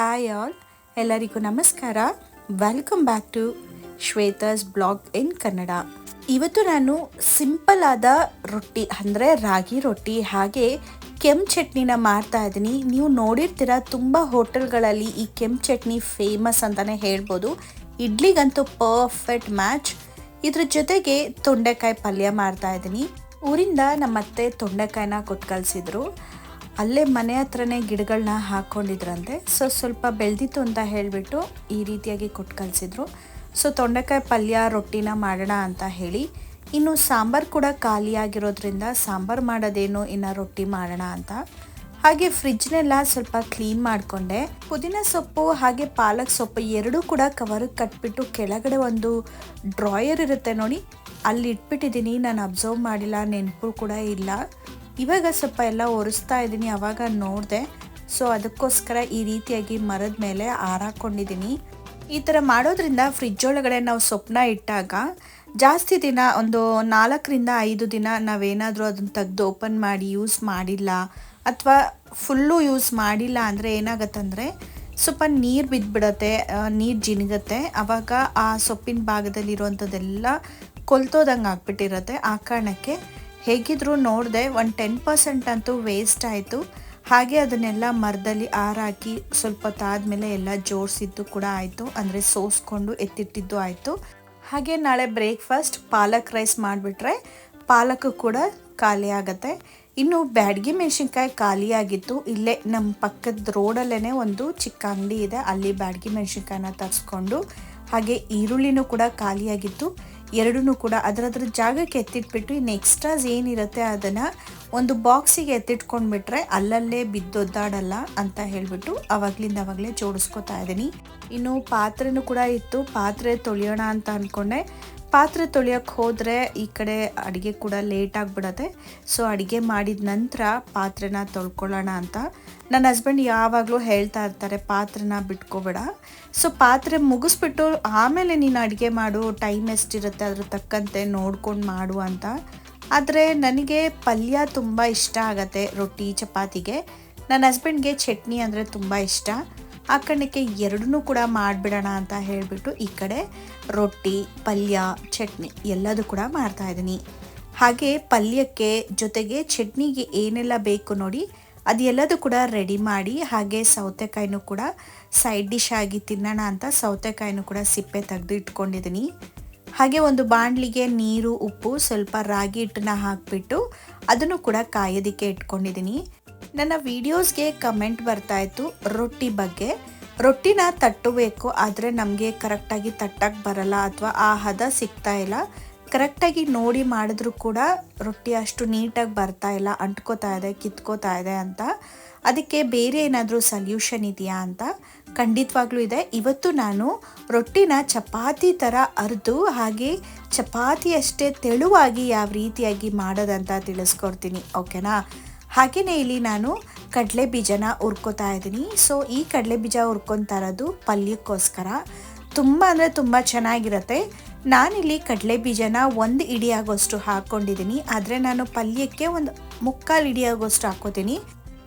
Hi all, ಎಲ್ಲರಿಗೂ ನಮಸ್ಕಾರ. Welcome back to Shweta's blog in Kannada. ಇವತ್ತು ನಾನು ಸಿಂಪಲ್ ಆದ ರೊಟ್ಟಿ ಅಂದರೆ ರಾಗಿ ರೊಟ್ಟಿ ಹಾಗೆ ಕೆಂಪು ಚಟ್ನಿನ ಮಾಡ್ತಾ ಇದ್ದೀನಿ. ನೀವು ನೋಡಿರ್ತೀರ, ತುಂಬ ಹೋಟೆಲ್ಗಳಲ್ಲಿ ಈ ಕೆಂಪು ಚಟ್ನಿ ಫೇಮಸ್ ಅಂತಲೇ ಹೇಳ್ಬೋದು. ಇಡ್ಲಿಗಂತೂ ಪರ್ಫೆಕ್ಟ್ ಮ್ಯಾಚ್. ಇದ್ರ ಜೊತೆಗೆ ತೊಂಡೆಕಾಯಿ ಪಲ್ಯ ಮಾಡ್ತಾ ಇದ್ದೀನಿ. ಊರಿಂದ ನಮ್ಮ ಅತ್ತೆ ತೊಂಡೆಕಾಯಿನ ಕೊಟ್ಟು ಕಳಿಸಿದ್ರು. ಅಲ್ಲೇ ಮನೆ ಹತ್ರನೇ ಗಿಡಗಳನ್ನ ಹಾಕ್ಕೊಂಡಿದ್ರಂತೆ. ಸ್ವಲ್ಪ ಬೆಳೆದಿತ್ತು ಅಂತ ಹೇಳಿಬಿಟ್ಟು ಈ ರೀತಿಯಾಗಿ ಕೊಟ್ಟು ಕಳಿಸಿದ್ರು. ತೊಂಡೆಕಾಯಿ ಪಲ್ಯ ರೊಟ್ಟಿನ ಮಾಡೋಣ ಅಂತ ಹೇಳಿ, ಇನ್ನು ಸಾಂಬಾರು ಕೂಡ ಖಾಲಿಯಾಗಿರೋದ್ರಿಂದ ಸಾಂಬಾರು ಮಾಡೋದೇನು, ಇನ್ನು ರೊಟ್ಟಿ ಮಾಡೋಣ ಅಂತ ಹಾಗೆ ಫ್ರಿಜ್ನೆಲ್ಲ ಸ್ವಲ್ಪ ಕ್ಲೀನ್ ಮಾಡಿಕೊಂಡೆ. ಪುದೀನ ಸೊಪ್ಪು ಹಾಗೆ ಪಾಲಕ್ ಸೊಪ್ಪು ಎರಡೂ ಕೂಡ ಕವರಿಗೆ ಕಟ್ಬಿಟ್ಟು ಕೆಳಗಡೆ ಒಂದು ಡ್ರಾಯರ್ ಇರುತ್ತೆ ನೋಡಿ, ಅಲ್ಲಿ ಇಟ್ಬಿಟ್ಟಿದ್ದೀನಿ. ನಾನು ಅಬ್ಸರ್ವ್ ಮಾಡಿಲ್ಲ, ನೆನಪು ಕೂಡ ಇಲ್ಲ. ಇವಾಗ ಸ್ವಲ್ಪ ಎಲ್ಲ ಒರೆಸ್ತಾ ಇದ್ದೀನಿ, ಆವಾಗ ನೋಡಿದೆ. ಅದಕ್ಕೋಸ್ಕರ ಈ ರೀತಿಯಾಗಿ ಮರದ ಮೇಲೆ ಆರಾಕೊಂಡಿದ್ದೀನಿ. ಈ ಥರ ಮಾಡೋದ್ರಿಂದ ಫ್ರಿಜ್ ಒಳಗಡೆ ನಾವು ಸೊಪ್ಪನ್ನ ಇಟ್ಟಾಗ ಜಾಸ್ತಿ ದಿನ, ಒಂದು 4-5 ದಿನ ನಾವೇನಾದರೂ ಅದನ್ನು ತೆಗೆದು ಓಪನ್ ಮಾಡಿ ಯೂಸ್ ಮಾಡಿಲ್ಲ ಅಥವಾ ಫುಲ್ಲು ಯೂಸ್ ಮಾಡಿಲ್ಲ ಅಂದರೆ ಏನಾಗತ್ತಂದರೆ ಸ್ವಲ್ಪ ನೀರು ಬಿದ್ದುಬಿಡತ್ತೆ, ನೀರು ಜಿನುಗುತ್ತೆ. ಆವಾಗ ಆ ಸೊಪ್ಪಿನ ಭಾಗದಲ್ಲಿರುವಂಥದ್ದೆಲ್ಲ ಕೊಲ್ತೋದಂಗೆ ಆಗ್ಬಿಟ್ಟಿರುತ್ತೆ. ಆ ಕಾರಣಕ್ಕೆ ಹೇಗಿದ್ರೂ ನೋಡಿದೆ, ಒಂದು 10% ಅಂತೂ ವೇಸ್ಟ್ ಆಯಿತು. ಹಾಗೆ ಅದನ್ನೆಲ್ಲ ಮರದಲ್ಲಿ ಆರಾಕಿ ಸ್ವಲ್ಪ ಹೊತ್ತಾದಮೇಲೆ ಎಲ್ಲ ಜೋಡಿಸಿದ್ದು ಕೂಡ ಆಯಿತು, ಅಂದರೆ ಸೋಸ್ಕೊಂಡು ಎತ್ತಿಟ್ಟಿದ್ದು ಆಯಿತು. ಹಾಗೆ ನಾಳೆ ಬ್ರೇಕ್ಫಾಸ್ಟ್ ಪಾಲಕ್ ರೈಸ್ ಮಾಡಿಬಿಟ್ರೆ ಪಾಲಕ್ ಕೂಡ ಖಾಲಿ ಆಗುತ್ತೆ. ಇನ್ನು ಬ್ಯಾಡಗಿ ಮೆಣಸಿನ್ಕಾಯಿ ಖಾಲಿಯಾಗಿತ್ತು. ಇಲ್ಲೇ ನಮ್ಮ ಪಕ್ಕದ ರೋಡಲ್ಲೇ ಒಂದು ಚಿಕ್ಕ ಅಂಗಡಿ ಇದೆ, ಅಲ್ಲಿ ಬ್ಯಾಡಗಿ ಮೆಣಸಿನ್ಕಾಯಿನ ತರಿಸ್ಕೊಂಡು, ಹಾಗೆ ಈರುಳ್ಳಿನೂ ಕೂಡ ಖಾಲಿಯಾಗಿತ್ತು. ಎರಡೂ ಕೂಡ ಅದರ ಜಾಗಕ್ಕೆ ಎತ್ತಿಟ್ಬಿಟ್ಟು ಇನ್ನು ಎಕ್ಸ್ಟ್ರಾಸ್ ಏನಿರುತ್ತೆ ಅದನ್ನು ಒಂದು ಬಾಕ್ಸಿಗೆ ಎತ್ತಿಟ್ಕೊಂಡ್ಬಿಟ್ರೆ ಅಲ್ಲಲ್ಲೇ ಬಿದ್ದೊದ್ದಾಡಲ್ಲ ಅಂತ ಹೇಳಿಬಿಟ್ಟು ಆವಾಗಲೇ ಜೋಡಿಸ್ಕೊತಾ ಇದ್ದೀನಿ. ಇನ್ನು ಪಾತ್ರೆನೂ ಕೂಡ ಇತ್ತು, ಪಾತ್ರೆ ತೊಳೆಯೋಣ ಅಂತ ಅಂದ್ಕೊಂಡೆ. ಪಾತ್ರೆ ತೊಳೆಯೋಕ್ಕೆ ಹೋದರೆ ಈ ಕಡೆ ಅಡುಗೆ ಕೂಡ ಲೇಟ್ ಆಗಿಬಿಡತ್ತೆ. ಅಡುಗೆ ಮಾಡಿದ ನಂತರ ಪಾತ್ರೆನ ತೊಳ್ಕೊಳ್ಳೋಣ ಅಂತ ನನ್ನ ಹಸ್ಬೆಂಡ್ ಯಾವಾಗಲೂ ಹೇಳ್ತಾ ಇರ್ತಾರೆ, ಪಾತ್ರೆನ ಬಿಟ್ಕೋಬೇಡ, ಪಾತ್ರೆ ಮುಗಿಸ್ಬಿಟ್ಟು ಆಮೇಲೆ ನೀನು ಅಡುಗೆ ಮಾಡು, ಟೈಮ್ ಎಷ್ಟಿರುತ್ತೆ ಅದ್ರ ತಕ್ಕಂತೆ ನೋಡ್ಕೊಂಡು ಮಾಡು ಅಂತ. ಆದರೆ ನನಗೆ ಪಲ್ಯ ತುಂಬ ಇಷ್ಟ ಆಗುತ್ತೆ ರೊಟ್ಟಿ ಚಪಾತಿಗೆ. ನನ್ನ ಹಸ್ಬೆಂಡ್ಗೆ ಚಟ್ನಿ ಅಂದರೆ ತುಂಬ ಇಷ್ಟ. ಆ ಕಾರಣಕ್ಕೆ ಎರಡನ್ನೂ ಕೂಡ ಮಾಡಿಬಿಡೋಣ ಅಂತ ಹೇಳಿಬಿಟ್ಟು ಈ ಕಡೆ ರೊಟ್ಟಿ ಪಲ್ಯ ಚಟ್ನಿ ಎಲ್ಲದೂ ಕೂಡ ಮಾಡ್ತಾಯಿದ್ದೀನಿ. ಹಾಗೆ ಪಲ್ಯಕ್ಕೆ ಜೊತೆಗೆ ಚಟ್ನಿಗೆ ಏನೆಲ್ಲ ಬೇಕು ನೋಡಿ ಅದೆಲ್ಲದೂ ಕೂಡ ರೆಡಿ ಮಾಡಿ, ಹಾಗೆ ಸೌತೆಕಾಯಿನೂ ಕೂಡ ಸೈಡ್ ಡಿಶ್ ಆಗಿ ತಿನ್ನೋಣ ಅಂತ ಸೌತೆಕಾಯಿನೂ ಕೂಡ ಸಿಪ್ಪೆ ತೆಗೆದು ಇಟ್ಕೊಂಡಿದ್ದೀನಿ. ಹಾಗೆ ಒಂದು ಬಾಣಲಿಗೆ ನೀರು ಉಪ್ಪು ಸ್ವಲ್ಪ ರಾಗಿ ಹಿಟ್ಟನ್ನ ಹಾಕಿಬಿಟ್ಟು ಅದನ್ನು ಕೂಡ ಕಾಯೋದಕ್ಕೆ ಇಟ್ಕೊಂಡಿದ್ದೀನಿ. ನನ್ನ ವಿಡಿಯೋಸ್ಗೆ ಕಮೆಂಟ್ ಬರ್ತಾಯಿತ್ತು ರೊಟ್ಟಿ ಬಗ್ಗೆ. ರೊಟ್ಟಿನ ತಟ್ಟಬೇಕು, ಆದರೆ ನಮಗೆ ಕರೆಕ್ಟಾಗಿ ತಟ್ಟಕ್ಕೆ ಬರಲ್ಲ ಅಥವಾ ಆ ಹದ ಸಿಗ್ತಾ ಇಲ್ಲ. ಕರೆಕ್ಟಾಗಿ ನೋಡಿ ಮಾಡಿದ್ರೂ ಕೂಡ ರೊಟ್ಟಿ ಅಷ್ಟು ನೀಟಾಗಿ ಬರ್ತಾ ಇಲ್ಲ, ಅಂಟ್ಕೋತಾ ಇದೆ, ಕಿತ್ಕೋತಾ ಇದೆ ಅಂತ. ಅದಕ್ಕೆ ಬೇರೆ ಏನಾದರೂ ಸಲ್ಯೂಷನ್ ಇದೆಯಾ ಅಂತ. ಖಂಡಿತವಾಗ್ಲೂ ಇದೆ. ಇವತ್ತು ನಾನು ರೊಟ್ಟಿನ ಚಪಾತಿ ಥರ ಅರೆದು ಹಾಗೆ ಚಪಾತಿಯಷ್ಟೇ ತೆಳುವಾಗಿ ಯಾವ ರೀತಿಯಾಗಿ ಮಾಡೋದಂತ ತಿಳಿಸ್ಕೊಡ್ತೀನಿ, ಓಕೆನಾ. ಹಾಗೆಯೇ ಇಲ್ಲಿ ನಾನು ಕಡಲೆ ಬೀಜನ ಹುರ್ಕೋತಾ ಇದ್ದೀನಿ. ಈ ಕಡಲೆ ಬೀಜ ಹುರ್ಕೊತಾ ಇರೋದು ಪಲ್ಯಕ್ಕೋಸ್ಕರ. ತುಂಬ ಅಂದರೆ ತುಂಬ ಚೆನ್ನಾಗಿರುತ್ತೆ. ನಾನಿಲ್ಲಿ ಕಡಲೆ ಬೀಜನ 1 ಇಡಿ ಆಗೋಷ್ಟು ಹಾಕ್ಕೊಂಡಿದ್ದೀನಿ, ಆದರೆ ನಾನು ಪಲ್ಯಕ್ಕೆ ಒಂದು 3/4 ಇಡಿ ಆಗೋಷ್ಟು ಹಾಕ್ಕೋತೀನಿ.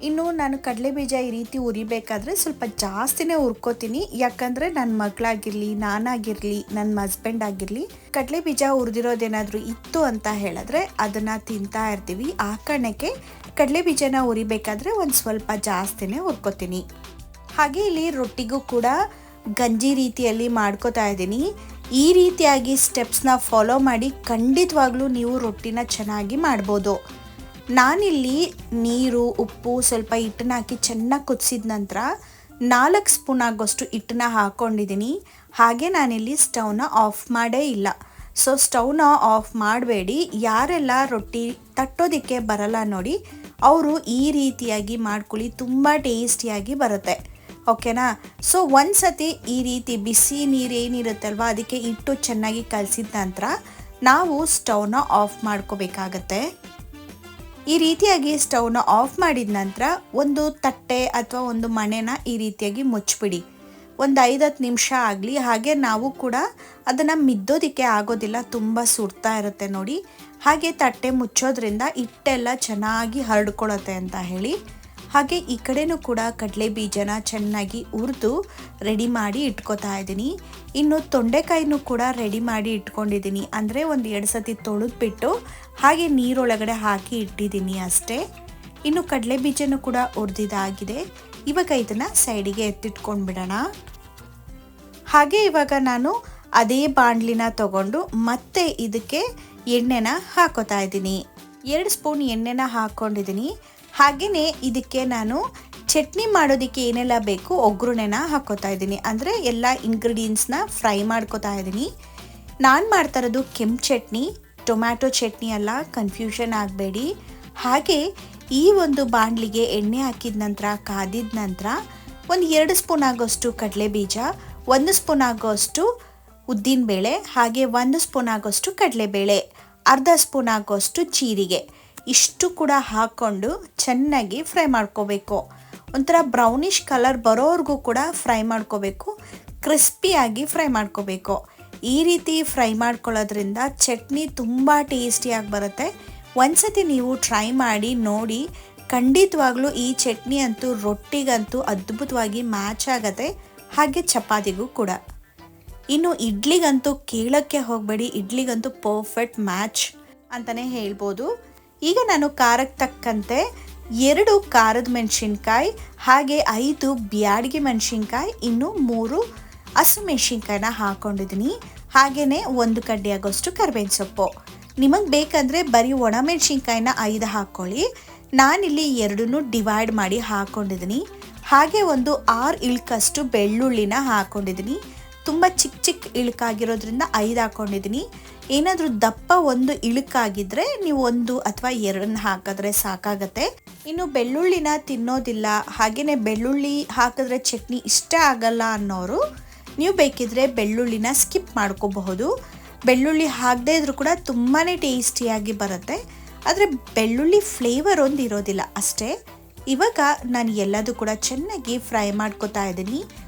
ಇನ್ನು ನಾನು ಕಡಲೆ ಬೀಜ ಈ ರೀತಿ ಹುರಿಬೇಕಾದ್ರೆ ಸ್ವಲ್ಪ ಜಾಸ್ತಿನೇ ಹುರ್ಕೋತೀನಿ, ಯಾಕಂದರೆ ನನ್ನ ಮಗಳಾಗಿರಲಿ, ನಾನಾಗಿರಲಿ, ನನ್ನ ಹಸ್ಬೆಂಡ್ ಆಗಿರಲಿ ಕಡಲೆ ಬೀಜ ಹುರಿದಿರೋದೇನಾದರೂ ಇತ್ತು ಅಂತ ಹೇಳಿದ್ರೆ ಅದನ್ನು ತಿಂತಾ ಇರ್ತೀವಿ. ಆ ಕಾರಣಕ್ಕೆ ಕಡಲೆ ಬೀಜನ ಹುರಿಬೇಕಾದ್ರೆ ಒಂದು ಸ್ವಲ್ಪ ಜಾಸ್ತಿನೇ ಹುರ್ಕೋತೀನಿ. ಹಾಗೆ ಇಲ್ಲಿ ರೊಟ್ಟಿಗೂ ಕೂಡ ಗಂಜಿ ರೀತಿಯಲ್ಲಿ ಮಾಡ್ಕೋತಾ ಇದ್ದೀನಿ. ಈ ರೀತಿಯಾಗಿ ಸ್ಟೆಪ್ಸ್ನ ಫಾಲೋ ಮಾಡಿ ಖಂಡಿತವಾಗ್ಲೂ ನೀವು ರೊಟ್ಟಿನ ಚೆನ್ನಾಗಿ ಮಾಡ್ಬೋದು. ನಾನಿಲ್ಲಿ ನೀರು ಉಪ್ಪು ಸ್ವಲ್ಪ ಹಿಟ್ಟನ್ನ ಹಾಕಿ ಚೆನ್ನಾಗಿ ಕುದಿಸಿದ ನಂತರ 4 ಸ್ಪೂನ್ ಆಗೋಷ್ಟು ಹಿಟ್ಟನ್ನ ಹಾಕ್ಕೊಂಡಿದ್ದೀನಿ. ಹಾಗೆ ನಾನಿಲ್ಲಿ ಸ್ಟವ್ನ ಆಫ್ ಮಾಡೇ ಇಲ್ಲ. ಸ್ಟವ್ನ ಆಫ್ ಮಾಡಬೇಡಿ. ಯಾರೆಲ್ಲ ರೊಟ್ಟಿ ತಟ್ಟೋದಕ್ಕೆ ಬರಲ್ಲ ನೋಡಿ, ಅವರು ಈ ರೀತಿಯಾಗಿ ಮಾಡ್ಕೊಳ್ಳಿ, ತುಂಬ ಟೇಸ್ಟಿಯಾಗಿ ಬರುತ್ತೆ, ಓಕೆನಾ. ಒಂದು ಸತಿ ಈ ರೀತಿ ಬಿಸಿ ನೀರು ಏನಿರುತ್ತಲ್ವ ಅದಕ್ಕೆ ಇಟ್ಟು ಚೆನ್ನಾಗಿ ಕಲಸಿದ ನಂತರ ನಾವು ಸ್ಟವ್ನ ಆಫ್ ಮಾಡ್ಕೋಬೇಕಾಗತ್ತೆ. ಈ ರೀತಿಯಾಗಿ ಸ್ಟವ್ನ ಆಫ್ ಮಾಡಿದ ನಂತರ ಒಂದು ತಟ್ಟೆ ಅಥವಾ ಒಂದು ಮಣೆನ ಈ ರೀತಿಯಾಗಿ ಮುಚ್ಚಿಬಿಡಿ. ಒಂದು 5-10 ನಿಮಿಷ ಆಗಲಿ. ಹಾಗೆ ನಾವು ಕೂಡ ಅದನ್ನು ಮಿದ್ದೋದಕ್ಕೆ ಆಗೋದಿಲ್ಲ, ತುಂಬ ಸುಡ್ತಾ ಇರುತ್ತೆ ನೋಡಿ. ಹಾಗೆ ತಟ್ಟೆ ಮುಚ್ಚೋದ್ರಿಂದ ಹಿಟ್ಟೆಲ್ಲ ಚೆನ್ನಾಗಿ ಹರಡ್ಕೊಳ್ಳುತ್ತೆ ಅಂತ ಹೇಳಿ. ಹಾಗೆ ಈ ಕಡೆನೂ ಕೂಡ ಕಡಲೆ ಬೀಜನ ಚೆನ್ನಾಗಿ ಹುರಿದು ರೆಡಿ ಮಾಡಿ ಇಟ್ಕೋತಾ ಇದ್ದೀನಿ. ಇನ್ನು ತೊಂಡೆಕಾಯಿನೂ ಕೂಡ ರೆಡಿ ಮಾಡಿ ಇಟ್ಕೊಂಡಿದ್ದೀನಿ. ಅಂದರೆ ಒಂದು 2 ಸತಿ ತೊಳೆದ್ಬಿಟ್ಟು ಹಾಗೆ ನೀರೊಳಗಡೆ ಹಾಕಿ ಇಟ್ಟಿದ್ದೀನಿ ಅಷ್ಟೇ. ಇನ್ನು ಕಡಲೆ ಬೀಜನೂ ಕೂಡ ಹುರಿದಿದ್ದಾಗಿದೆ. ಇವಾಗ ಇದನ್ನು ಸೈಡಿಗೆ ಎತ್ತಿಟ್ಕೊಂಡ್ಬಿಡೋಣ. ಹಾಗೆ ಇವಾಗ ನಾನು ಅದೇ ಬಾಣಲಿನ ತಗೊಂಡು ಮತ್ತೆ ಇದಕ್ಕೆ ಎಣ್ಣೆನ ಹಾಕೋತಾ ಇದ್ದೀನಿ. 2 ಸ್ಪೂನ್ ಎಣ್ಣೆನ ಹಾಕ್ಕೊಂಡಿದ್ದೀನಿ. ಹಾಗೆಯೇ ಇದಕ್ಕೆ ನಾನು ಚಟ್ನಿ ಮಾಡೋದಕ್ಕೆ ಏನೆಲ್ಲ ಬೇಕು ಒಗ್ಗರಣೆನ ಹಾಕೋತಾ ಇದ್ದೀನಿ. ಅಂದರೆ ಎಲ್ಲ ಇಂಗ್ರೀಡಿಯೆಂಟ್ಸ್ನ ಫ್ರೈ ಮಾಡ್ಕೋತಾ ಇದ್ದೀನಿ. ನಾನು ಮಾಡ್ತಾ ಇರೋದು ಕೆಂಪು ಚಟ್ನಿ, ಟೊಮ್ಯಾಟೊ ಚಟ್ನಿ ಅಲ್ಲ, ಕನ್ಫ್ಯೂಷನ್ ಆಗಬೇಡಿ. ಹಾಗೆ ಈ ಒಂದು ಬಾಣಲಿಗೆ ಎಣ್ಣೆ ಹಾಕಿದ ನಂತರ ಕಾದಿದ ನಂತರ ಒಂದು 2 ಸ್ಪೂನ್ ಆಗೋಷ್ಟು ಕಡಲೆ ಬೀಜ, 1 ಸ್ಪೂನ್ ಆಗೋಷ್ಟು ಉದ್ದಿನಬೇಳೆ, ಹಾಗೆ 1 ಸ್ಪೂನ್ ಆಗೋಷ್ಟು ಕಡಲೆಬೇಳೆ, ಅರ್ಧ ಸ್ಪೂನ್ ಆಗೋಷ್ಟು ಜೀರಿಗೆ ಇಷ್ಟು ಕೂಡ ಹಾಕ್ಕೊಂಡು ಚೆನ್ನಾಗಿ ಫ್ರೈ ಮಾಡ್ಕೋಬೇಕು. ಒಂಥರ ಬ್ರೌನಿಷ್ ಕಲರ್ ಬರೋವರೆಗೂ ಕೂಡ ಫ್ರೈ ಮಾಡ್ಕೋಬೇಕು. ಕ್ರಿಸ್ಪಿಯಾಗಿ ಫ್ರೈ ಮಾಡ್ಕೋಬೇಕು. ಈ ರೀತಿ ಫ್ರೈ ಮಾಡ್ಕೊಳ್ಳೋದ್ರಿಂದ ಚಟ್ನಿ ತುಂಬ ಟೇಸ್ಟಿಯಾಗಿ ಬರುತ್ತೆ. ಒಂದ್ಸತಿ ನೀವು ಟ್ರೈ ಮಾಡಿ ನೋಡಿ. ಖಂಡಿತವಾಗ್ಲೂ ಈ ಚಟ್ನಿ ಅಂತೂ ರೊಟ್ಟಿಗಂತೂ ಅದ್ಭುತವಾಗಿ ಮ್ಯಾಚ್ ಆಗುತ್ತೆ, ಹಾಗೆ ಚಪಾತಿಗೂ ಕೂಡ. ಇನ್ನು ಇಡ್ಲಿಗಂತೂ ಕೇಳೋಕ್ಕೆ ಹೋಗಬೇಡಿ, ಇಡ್ಲಿಗಂತೂ ಪರ್ಫೆಕ್ಟ್ ಮ್ಯಾಚ್ ಅಂತಲೇ ಹೇಳ್ಬೋದು. ಈಗ ನಾನು ಖಾರಕ್ಕೆ ತಕ್ಕಂತೆ 2 ಖಾರದ ಮೆಣಸಿನ್ಕಾಯಿ, ಹಾಗೆ 5 ಬ್ಯಾಡಗಿ ಮೆಣಸಿನ್ಕಾಯಿ, ಇನ್ನು 3 ಹಸಿಮೆಣಸಿನ್ಕಾಯಿನ ಹಾಕ್ಕೊಂಡಿದ್ದೀನಿ. ಹಾಗೆಯೇ 1 ಕಡ್ಡಿ ಆಗೋಷ್ಟು ಕರಿಬೇವಿನ ಸೊಪ್ಪು. ನಿಮಗೆ ಬೇಕಂದರೆ ಬರೀ ಒಣಮೆಣಸಿನ್ಕಾಯಿನ 5 ಹಾಕ್ಕೊಳ್ಳಿ. ನಾನಿಲ್ಲಿ 2 ಡಿವೈಡ್ ಮಾಡಿ ಹಾಕ್ಕೊಂಡಿದ್ದೀನಿ. ಹಾಗೆ ಒಂದು 6 ಇಳ್ಕಷ್ಟು ಬೆಳ್ಳುಳ್ಳಿನ ಹಾಕ್ಕೊಂಡಿದ್ದೀನಿ. ತುಂಬ ಚಿಕ್ಕ ಇಳುಕಾಗಿರೋದ್ರಿಂದ 5 ಹಾಕ್ಕೊಂಡಿದ್ದೀನಿ. ಏನಾದರೂ ದಪ್ಪ 1 ಇಳುಕಾಗಿದ್ದರೆ ನೀವು 1 ಅಥವಾ 2 ಹಾಕಿದ್ರೆ ಸಾಕಾಗತ್ತೆ. ಇನ್ನು ಬೆಳ್ಳುಳ್ಳಿನ ತಿನ್ನೋದಿಲ್ಲ, ಹಾಗೆಯೇ ಬೆಳ್ಳುಳ್ಳಿ ಹಾಕಿದ್ರೆ ಚಟ್ನಿ ಇಷ್ಟ ಆಗಲ್ಲ ಅನ್ನೋರು ನೀವು ಬೇಕಿದ್ರೆ ಬೆಳ್ಳುಳ್ಳಿನ ಸ್ಕಿಪ್ ಮಾಡ್ಕೋಬಹುದು. ಬೆಳ್ಳುಳ್ಳಿ ಹಾಕದೇ ಇದ್ರೂ ಕೂಡ ತುಂಬಾ ಟೇಸ್ಟಿಯಾಗಿ ಬರುತ್ತೆ. ಆದರೆ ಬೆಳ್ಳುಳ್ಳಿ ಫ್ಲೇವರ್ ಒಂದು ಇರೋದಿಲ್ಲ ಅಷ್ಟೇ. ಇವಾಗ ನಾನು ಎಲ್ಲದೂ ಕೂಡ ಚೆನ್ನಾಗಿ ಫ್ರೈ ಮಾಡ್ಕೋತಾ ಇದ್ದೀನಿ.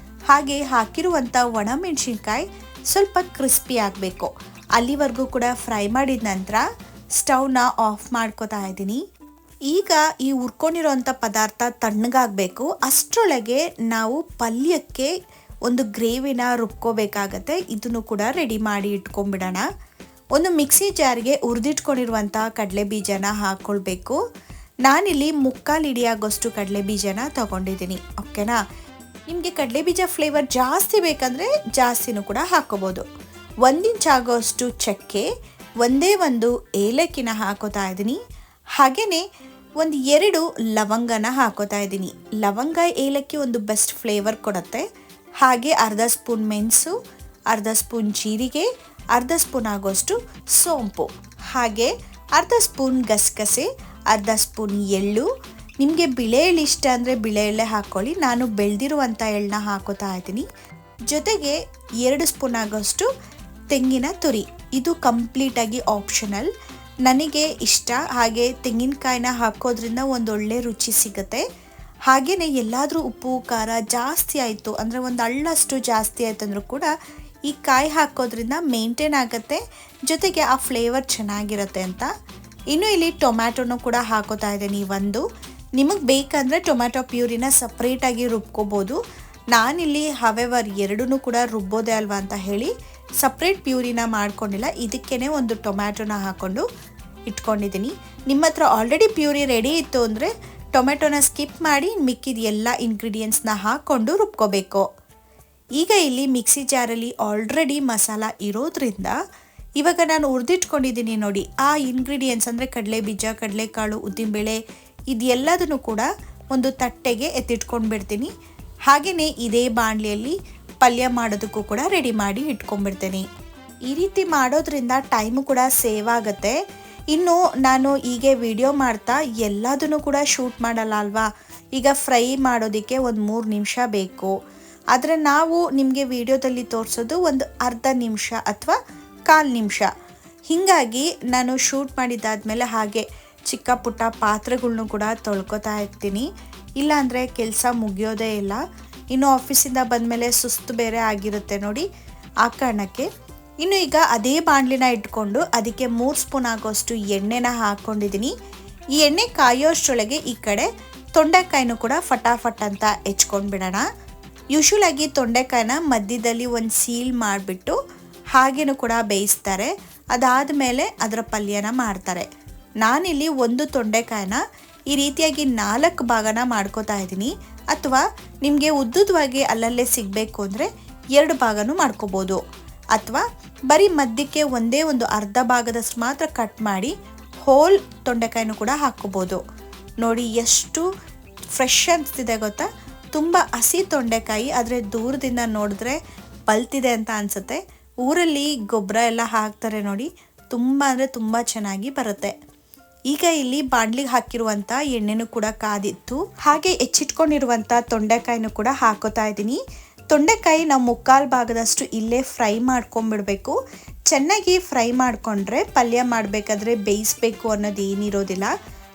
ಹಾಗೆ ಹಾಕಿರುವಂಥ ಒಣಮೆಣಸಿನ್ಕಾಯಿ ಸ್ವಲ್ಪ ಕ್ರಿಸ್ಪಿ ಆಗಬೇಕು. ಅಲ್ಲಿವರೆಗೂ ಕೂಡ ಫ್ರೈ ಮಾಡಿದ ನಂತರ ಸ್ಟವ್ನ ಆಫ್ ಮಾಡ್ಕೋತಾ ಇದ್ದೀನಿ. ಈಗ ಈ ಹುರ್ಕೊಂಡಿರೋಂಥ ಪದಾರ್ಥ ತಣ್ಣಗಾಗಬೇಕು. ಅಷ್ಟರೊಳಗೆ ನಾವು ಪಲ್ಯಕ್ಕೆ ಒಂದು ಗ್ರೇವಿನ ರುಬ್ಕೋಬೇಕಾಗತ್ತೆ. ಇದನ್ನು ಕೂಡ ರೆಡಿ ಮಾಡಿ ಇಟ್ಕೊಂಡ್ಬಿಡೋಣ. ಒಂದು ಮಿಕ್ಸಿ ಜಾರ್ಗೆ ಹುರಿದಿಟ್ಕೊಂಡಿರುವಂಥ ಕಡಲೆ ಬೀಜನ ಹಾಕ್ಕೊಳ್ಬೇಕು. ನಾನಿಲ್ಲಿ 3/4 ಹಿಡಿಯಾಗೋಷ್ಟು ಕಡಲೆ ಬೀಜನ ತಗೊಂಡಿದ್ದೀನಿ. ಓಕೆನಾ? ನಿಮಗೆ ಕಡಲೆ ಬೀಜ ಫ್ಲೇವರ್ ಜಾಸ್ತಿ ಬೇಕಂದರೆ ಜಾಸ್ತಿನೂ ಕೂಡ ಹಾಕ್ಕೋಬೋದು. 1 ಇಂಚ್ ಆಗೋಷ್ಟು ಚಕ್ಕೆ, ಒಂದೇ ಒಂದು ಏಲಕ್ಕಿನ ಹಾಕೋತಾ ಇದ್ದೀನಿ. ಹಾಗೆಯೇ ಒಂದು 2 ಲವಂಗನ ಹಾಕೋತಾ ಇದ್ದೀನಿ. ಲವಂಗ ಏಲಕ್ಕಿ ಒಂದು ಬೆಸ್ಟ್ ಫ್ಲೇವರ್ ಕೊಡುತ್ತೆ. ಹಾಗೆ ಅರ್ಧ ಸ್ಪೂನ್ ಮೆಣಸು, ಅರ್ಧ ಸ್ಪೂನ್ ಜೀರಿಗೆ, ಅರ್ಧ ಸ್ಪೂನ್ ಆಗೋಷ್ಟು ಸೋಂಪು, ಹಾಗೆ ಅರ್ಧ ಸ್ಪೂನ್ ಗಸಗಸೆ, ಅರ್ಧ ಸ್ಪೂನ್ ಎಳ್ಳು. ನಿಮಗೆ ಬಿಳೆ ಎಳ್ಳು ಇಷ್ಟ ಅಂದರೆ ಬಿಳೆ ಎಳ್ಳೆ ಹಾಕ್ಕೊಳ್ಳಿ. ನಾನು ಬೆಳೆದಿರುವಂಥ ಎಳ್ಳನ್ನ ಹಾಕೋತಾ ಇದ್ದೀನಿ. ಜೊತೆಗೆ 2 ಸ್ಪೂನ್ ಆಗೋಷ್ಟು ತೆಂಗಿನ ತುರಿ. ಇದು ಕಂಪ್ಲೀಟಾಗಿ ಆಪ್ಷನಲ್, ನನಗೆ ಇಷ್ಟ. ಹಾಗೆ ತೆಂಗಿನಕಾಯಿನ ಹಾಕೋದ್ರಿಂದ ಒಂದೊಳ್ಳೆ ರುಚಿ ಸಿಗುತ್ತೆ. ಹಾಗೆಯೇ ಎಲ್ಲಾದರೂ ಉಪ್ಪು ಖಾರ ಜಾಸ್ತಿ ಆಯಿತು ಅಂದರೆ ಒಂದು ಹಳ್ಳಷ್ಟು ಜಾಸ್ತಿ ಆಯ್ತು ಅಂದರೂ ಕೂಡ ಈ ಕಾಯಿ ಹಾಕೋದ್ರಿಂದ ಮೇಂಟೈನ್ ಆಗುತ್ತೆ. ಜೊತೆಗೆ ಆ ಫ್ಲೇವರ್ ಚೆನ್ನಾಗಿರುತ್ತೆ ಅಂತ. ಇನ್ನು ಇಲ್ಲಿ ಟೊಮ್ಯಾಟೊನೂ ಕೂಡ ಹಾಕೋತಾ ಇದ್ದೀನಿ. ನಿಮಗೆ ಬೇಕಂದರೆ ಟೊಮ್ಯಾಟೊ ಪ್ಯೂರಿನ ಸಪ್ರೇಟಾಗಿ ರುಬ್ಕೋಬೋದು. ನಾನಿಲ್ಲಿ ಹವೆವರ್ 2 ಕೂಡ ರುಬ್ಬೋದೇ ಅಲ್ವಾ ಅಂತ ಹೇಳಿ ಸಪ್ರೇಟ್ ಪ್ಯೂರಿನ ಮಾಡ್ಕೊಂಡಿಲ್ಲ. ಇದಕ್ಕೇ ಒಂದು ಟೊಮ್ಯಾಟೊನ ಹಾಕ್ಕೊಂಡು ಇಟ್ಕೊಂಡಿದ್ದೀನಿ. ನಿಮ್ಮ ಹತ್ರ ಆಲ್ರೆಡಿ ಪ್ಯೂರಿ ರೆಡಿ ಇತ್ತು ಅಂದರೆ ಟೊಮೆಟೊನ ಸ್ಕಿಪ್ ಮಾಡಿ ಮಿಕ್ಕಿದ ಎಲ್ಲ ಇಂಗ್ರೀಡಿಯೆಂಟ್ಸ್ನ ಹಾಕ್ಕೊಂಡು ರುಬ್ಕೋಬೇಕು. ಈಗ ಇಲ್ಲಿ ಮಿಕ್ಸಿ ಜಾರಲ್ಲಿ ಆಲ್ರೆಡಿ ಮಸಾಲ ಇರೋದ್ರಿಂದ ಇವಾಗ ನಾನು ಹುರಿದಿಟ್ಕೊಂಡಿದ್ದೀನಿ ನೋಡಿ, ಆ ಇಂಗ್ರೀಡಿಯೆಂಟ್ಸ್ ಅಂದರೆ ಕಡಲೆ ಬೀಜ, ಕಡಲೆಕಾಳು, ಉದ್ದಿನಬೇಳೆ ಇದೆಲ್ಲದನ್ನು ಕೂಡ ಒಂದು ತಟ್ಟೆಗೆ ಎತ್ತಿಟ್ಕೊಂಡು ಬಿಡ್ತೀನಿ. ಹಾಗೆಯೇ ಇದೇ ಬಾಣಲಿಯಲ್ಲಿ ಪಲ್ಯ ಮಾಡೋದಕ್ಕೂ ಕೂಡ ರೆಡಿ ಮಾಡಿ ಇಟ್ಕೊಂಡ್ಬಿಡ್ತೀನಿ. ಈ ರೀತಿ ಮಾಡೋದ್ರಿಂದ ಟೈಮು ಕೂಡ ಸೇವ್ ಆಗುತ್ತೆ. ಇನ್ನು ನಾನು ಹೀಗೆ ವಿಡಿಯೋ ಮಾಡ್ತಾ ಎಲ್ಲದನ್ನು ಕೂಡ ಶೂಟ್ ಮಾಡಲ್ಲ ಅಲ್ವಾ. ಈಗ ಫ್ರೈ ಮಾಡೋದಕ್ಕೆ ಒಂದು 3 ನಿಮಿಷ ಬೇಕು. ಆದರೆ ನಾವು ನಿಮಗೆ ವಿಡಿಯೋದಲ್ಲಿ ತೋರಿಸೋದು ಒಂದು ಅರ್ಧ ನಿಮಿಷ ಅಥವಾ 1/4 ನಿಮಿಷ. ಹೀಗಾಗಿ ನಾನು ಶೂಟ್ ಮಾಡಿದ್ದಾದಮೇಲೆ ಹಾಗೆ ಚಿಕ್ಕ ಪುಟ್ಟ ಪಾತ್ರೆಗಳ್ನು ಕೂಡ ತೊಳ್ಕೊತಾ ಇರ್ತೀನಿ. ಇಲ್ಲಾಂದರೆ ಕೆಲಸ ಮುಗಿಯೋದೇ ಇಲ್ಲ. ಇನ್ನು ಆಫೀಸಿಂದ ಬಂದಮೇಲೆ ಸುಸ್ತು ಬೇರೆ ಆಗಿರುತ್ತೆ ನೋಡಿ, ಆ ಕಾರಣಕ್ಕೆ. ಇನ್ನು ಈಗ ಅದೇ ಬಾಣಲಿನ ಇಟ್ಕೊಂಡು ಅದಕ್ಕೆ 3 ಸ್ಪೂನ್ ಆಗೋಷ್ಟು ಎಣ್ಣೆನ ಹಾಕ್ಕೊಂಡಿದ್ದೀನಿ. ಈ ಎಣ್ಣೆ ಕಾಯೋಷ್ಟರೊಳಗೆ ಈ ಕಡೆ ತೊಂಡೆಕಾಯಿನೂ ಕೂಡ ಫಟಾಫಟ್ ಅಂತ ಹೆಚ್ಕೊಂಡು ಬಿಡೋಣ. ಯೂಶ್ವಲಾಗಿ ತೊಂಡೆಕಾಯಿನ ಮಧ್ಯದಲ್ಲಿ ಒಂದು ಸೀಲ್ ಮಾಡಿಬಿಟ್ಟು ಹಾಗೇನೂ ಕೂಡ ಬೇಯಿಸ್ತಾರೆ. ಅದಾದಮೇಲೆ ಅದರ ಪಲ್ಯನ ಮಾಡ್ತಾರೆ. ನಾನಿಲ್ಲಿ ಒಂದು ತೊಂಡೆಕಾಯಿನ ಈ ರೀತಿಯಾಗಿ 4 ಭಾಗನ ಮಾಡ್ಕೋತಾ ಇದ್ದೀನಿ. ಅಥವಾ ನಿಮಗೆ ಉದ್ದುದವಾಗಿ ಅಲ್ಲಲ್ಲೇ ಸಿಗಬೇಕು ಅಂದರೆ 2 ಭಾಗನೂ ಮಾಡ್ಕೋಬೋದು. ಅಥವಾ ಬರೀ ಮಧ್ಯಕ್ಕೆ ಒಂದೇ ಒಂದು ಅರ್ಧ ಭಾಗದಷ್ಟು ಮಾತ್ರ ಕಟ್ ಮಾಡಿ ಹೋಲ್ ತೊಂಡೆಕಾಯಿನೂ ಕೂಡ ಹಾಕ್ಕೋಬೋದು. ನೋಡಿ ಎಷ್ಟು ಫ್ರೆಶ್ ಅನಿಸ್ತಿದೆ ಗೊತ್ತಾ. ತುಂಬ ಹಸಿ ತೊಂಡೆಕಾಯಿ, ಆದರೆ ದೂರದಿಂದ ನೋಡಿದ್ರೆ ಬಲ್ತಿದೆ ಅಂತ ಅನಿಸುತ್ತೆ. ಊರಲ್ಲಿ ಗೊಬ್ಬರ ಎಲ್ಲ ಹಾಕ್ತಾರೆ ನೋಡಿ, ತುಂಬ ಅಂದರೆ ತುಂಬ ಚೆನ್ನಾಗಿ ಬರುತ್ತೆ. ಈಗ ಇಲ್ಲಿ ಬಾಣಲಿಗೆ ಹಾಕಿರುವಂಥ ಎಣ್ಣೆನೂ ಕೂಡ ಕಾದಿತ್ತು. ಹಾಗೆ ಹೆಚ್ಚಿಟ್ಕೊಂಡಿರುವಂಥ ತೊಂಡೆಕಾಯಿನೂ ಕೂಡ ಹಾಕೋತಾ ಇದ್ದೀನಿ. ತೊಂಡೆಕಾಯಿ ನಾವು 3/4 ಭಾಗದಷ್ಟು ಇಲ್ಲೇ ಫ್ರೈ ಮಾಡ್ಕೊಂಡ್ಬಿಡ್ಬೇಕು. ಚೆನ್ನಾಗಿ ಫ್ರೈ ಮಾಡಿಕೊಂಡ್ರೆ ಪಲ್ಯ ಮಾಡಬೇಕಾದ್ರೆ ಬೇಯಿಸ್ಬೇಕು ಅನ್ನೋದು ಏನಿರೋದಿಲ್ಲ.